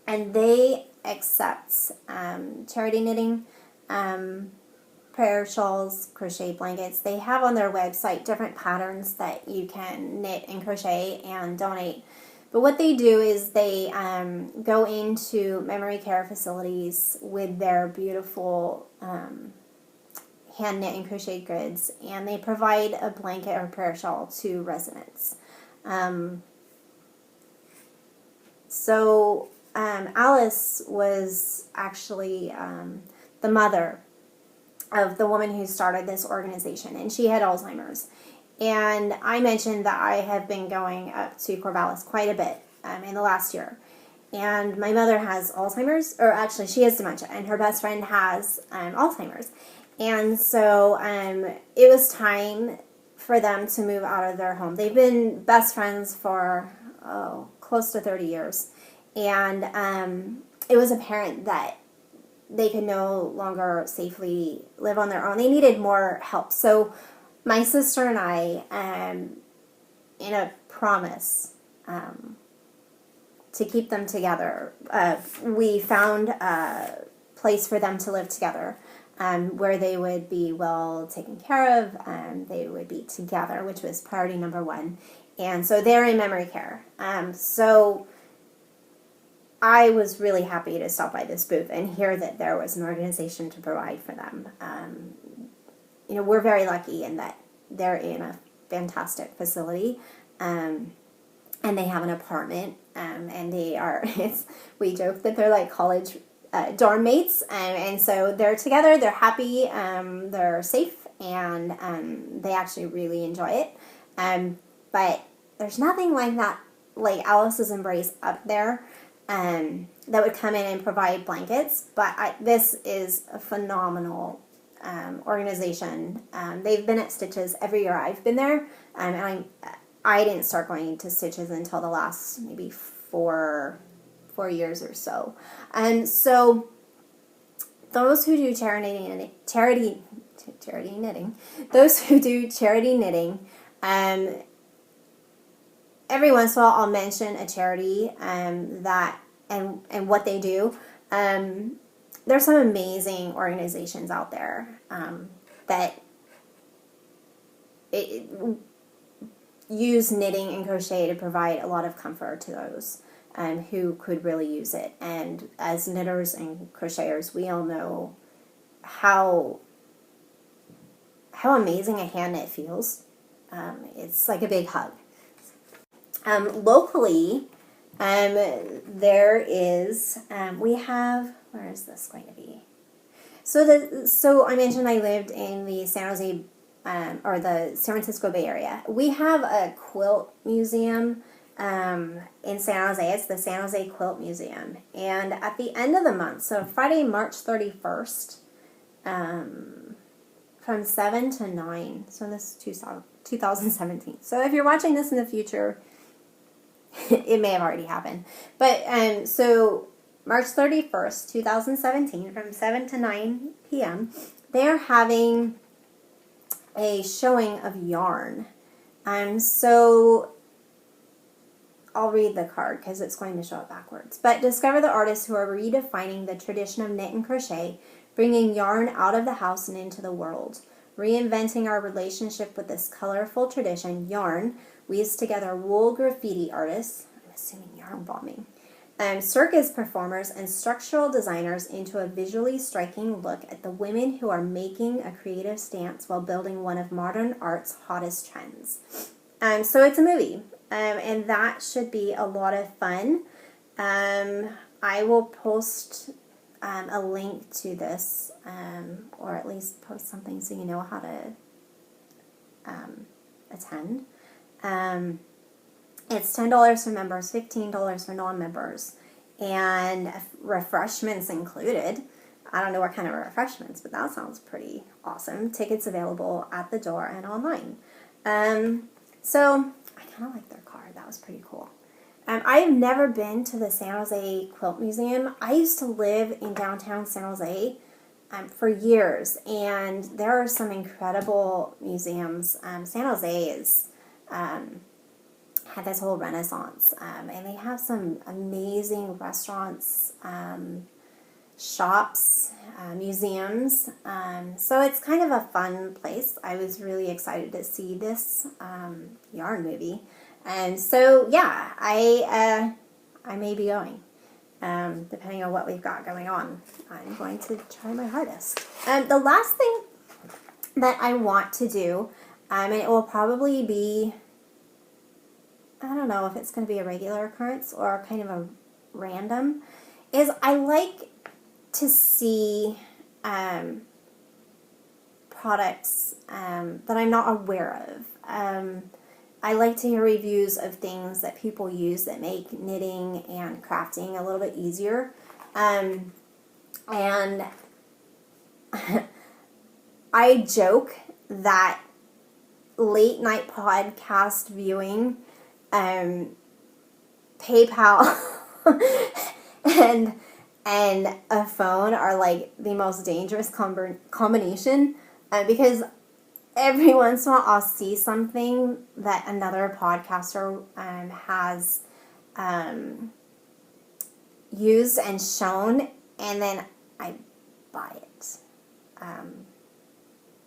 they accept charity knitting, prayer shawls, crochet blankets. They have on their website different patterns that you can knit and crochet and donate. But what they do is they go into memory care facilities with their beautiful hand knit and crocheted goods, and they provide a blanket or prayer shawl to residents. So Alice was actually the mother of the woman who started this organization, and she had Alzheimer's. And I mentioned that I have been going up to Corvallis quite a bit in the last year. And my mother has Alzheimer's, or actually she has dementia, and her best friend has Alzheimer's. And so it was time for them to move out of their home. They've been best friends for close to 30 years. And it was apparent that they could no longer safely live on their own. They needed more help. So my sister and I, in a promise to keep them together, we found a place for them to live together, where they would be well taken care of, they would be together, which was priority number one. And so they're in memory care. So I was really happy to stop by this booth and hear that there was an organization to provide for them. We're very lucky in that they're in a fantastic facility, and they have an apartment, and they are, we joke that they're like college dorm mates, and so they're together, they're happy, they're safe, and they actually really enjoy it. But there's nothing like that, like Alice's Embrace up there, that would come in and provide blankets, but this is a phenomenal organization. They've been at Stitches every year I've been there, and I didn't start going to Stitches until the last maybe four years or so. And so those who do charity knitting, those who do charity knitting, every once in a while I'll mention a charity that and what they do. There's some amazing organizations out there that use knitting and crochet to provide a lot of comfort to those who could really use it. And as knitters and crocheters, we all know how amazing a hand knit feels. It's like a big hug. Locally, there is, we have, where is this going to be? So I mentioned I lived in the San Jose, or the San Francisco Bay Area. We have a quilt museum in San Jose. It's the San Jose Quilt Museum. And at the end of the month, so Friday, March 31st, from 7 to 9, so this is 2017. So if you're watching this in the future, it may have already happened. But so March 31st, 2017, from 7 to 9 p.m., they're having a showing of yarn. So I'll read the card because it's going to show it backwards. But discover the artists who are redefining the tradition of knit and crochet, bringing yarn out of the house and into the world. Reinventing our relationship with this colorful tradition, yarn weaves together wool graffiti artists, I'm assuming yarn bombing, circus performers, and structural designers into a visually striking look at the women who are making a creative stance while building one of modern art's hottest trends. So it's a movie, and that should be a lot of fun. I will post a link to this, or at least post something so you know how to attend. It's $10 for members, $15 for non-members, and refreshments included. I don't know what kind of refreshments, but that sounds pretty awesome. Tickets available at the door and online. So I kind of like their card. That was pretty cool. I've never been to the San Jose Quilt Museum. I used to live in downtown San Jose for years, and there are some incredible museums. San Jose is had this whole renaissance, and they have some amazing restaurants, shops, museums. So it's kind of a fun place. I was really excited to see this yarn movie. And so, yeah, I may be going. Depending on what we've got going on, I'm going to try my hardest. The last thing that I want to do, and it will probably be, I don't know if it's going to be a regular occurrence or kind of a random, is I like to see products that I'm not aware of. I like to hear reviews of things that people use that make knitting and crafting a little bit easier. And I joke that late night podcast viewing, PayPal, and a phone are like the most dangerous combination, because every once in a while I'll see something that another podcaster has used and shown, and then I buy it.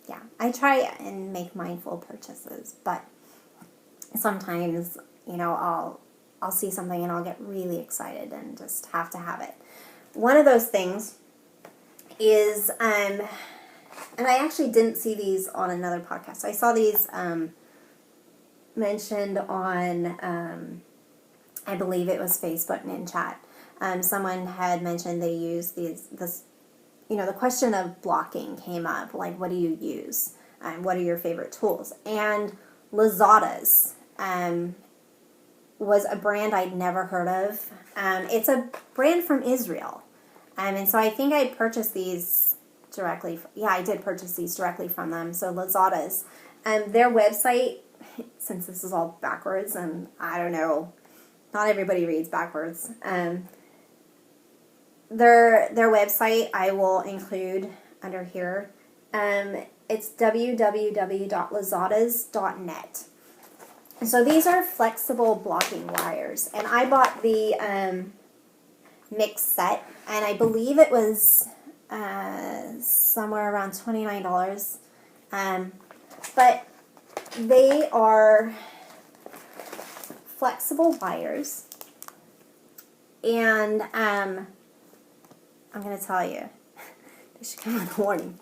Yeah, I try and make mindful purchases, but sometimes, I'll see something and I'll get really excited and just have to have it. One of those things is, and I actually didn't see these on another podcast. I saw these mentioned on, I believe it was Facebook and in chat. Someone had mentioned they use this, the question of blocking came up. Like, what do you use? What are your favorite tools? And Lazada's was a brand I'd never heard of. It's a brand from Israel. And so I think I purchased these directly. I did purchase these directly from them. So Lazada's. Their website, since this is all backwards, and I don't know, not everybody reads backwards. Their website I will include under here. It's www.lazadas.net. So these are flexible blocking wires, and I bought the mix set, and I believe it was somewhere around $29. But they are flexible wires, and I'm going to tell you, this should come on a warning,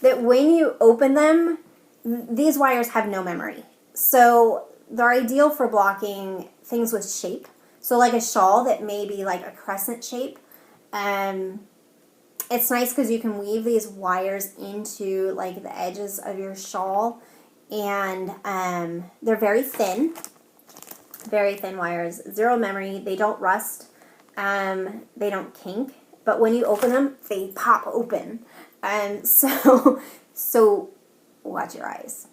that when you open them, these wires have no memory. So they're ideal for blocking things with shape. So like a shawl that may be like a crescent shape. It's nice because you can weave these wires into like the edges of your shawl. And they're very thin wires, zero memory. They don't rust. They don't kink. But when you open them, they pop open. So watch your eyes.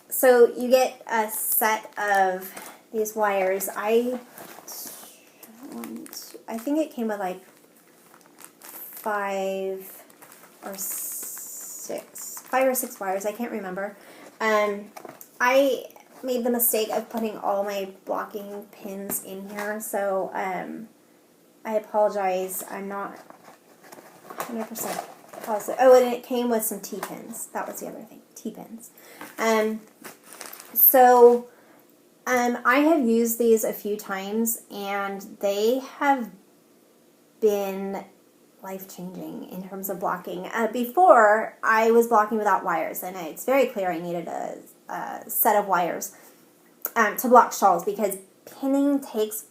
So you get a set of these wires. I think it came with like 5 or 6 wires. I can't remember. I made the mistake of putting all my blocking pins in here, so I apologize. I'm not 100% positive. Oh, and it came with some T-pins. That was the other thing. T-pins. So I have used these a few times, and they have been life-changing in terms of blocking. Before, I was blocking without wires, and it's very clear I needed a set of wires to block shawls, because pinning takes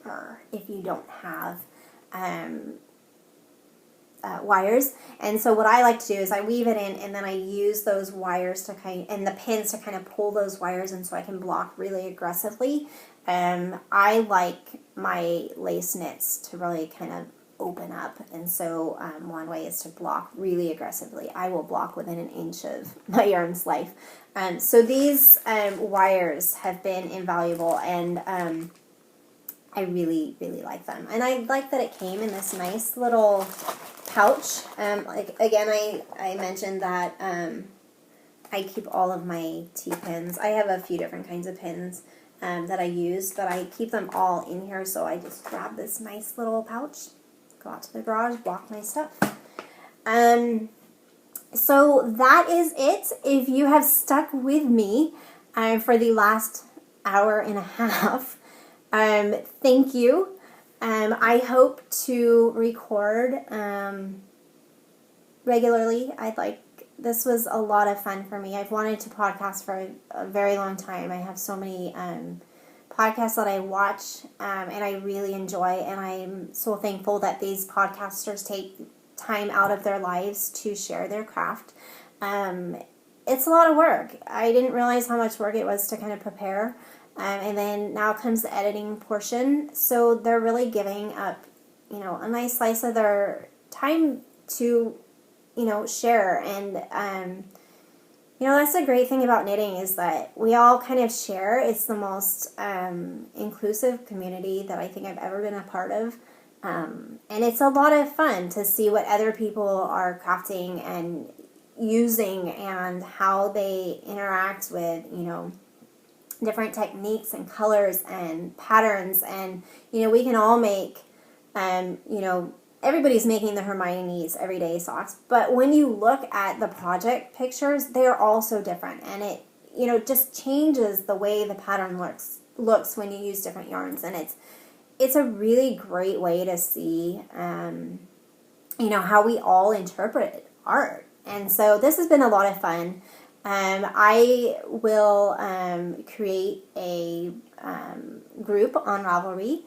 forever if you don't have wires. And so what I like to do is I weave it in, and then I use those wires to and the pins to kind of pull those wires in so I can block really aggressively. I like my lace knits to really kind of open up, and so one way is to block really aggressively. I will block within an inch of my yarn's life. So these wires have been invaluable, and I really, really like them. And I like that it came in this nice little pouch. Like again, I mentioned that I keep all of my T-pins. I have a few different kinds of pins that I use, but I keep them all in here, so I just grab this nice little pouch, go out to the garage, block my stuff. So that is it. If you have stuck with me for the last hour and a half. Thank you. I hope to record regularly. This was a lot of fun for me. I've wanted to podcast for a very long time. I have so many podcasts that I watch and I really enjoy, and I'm so thankful that these podcasters take time out of their lives to share their craft. It's a lot of work. I didn't realize how much work it was to kind of prepare. And then now comes the editing portion. So they're really giving up, a nice slice of their time to, share. And, that's the great thing about knitting is that we all kind of share. It's the most inclusive community that I think I've ever been a part of. And it's a lot of fun to see what other people are crafting and using and how they interact with, different techniques and colors and patterns. And, we can all make, everybody's making the Hermione's everyday socks. But when you look at the project pictures, they're all so different. And it, just changes the way the pattern looks when you use different yarns. And it's a really great way to see, how we all interpret art. And so this has been a lot of fun. I will create a group on Ravelry.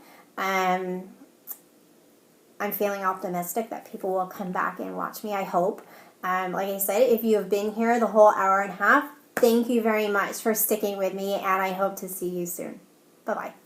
I'm feeling optimistic that people will come back and watch me, I hope. Like I said, if you have been here the whole hour and a half, thank you very much for sticking with me, and I hope to see you soon. Bye-bye.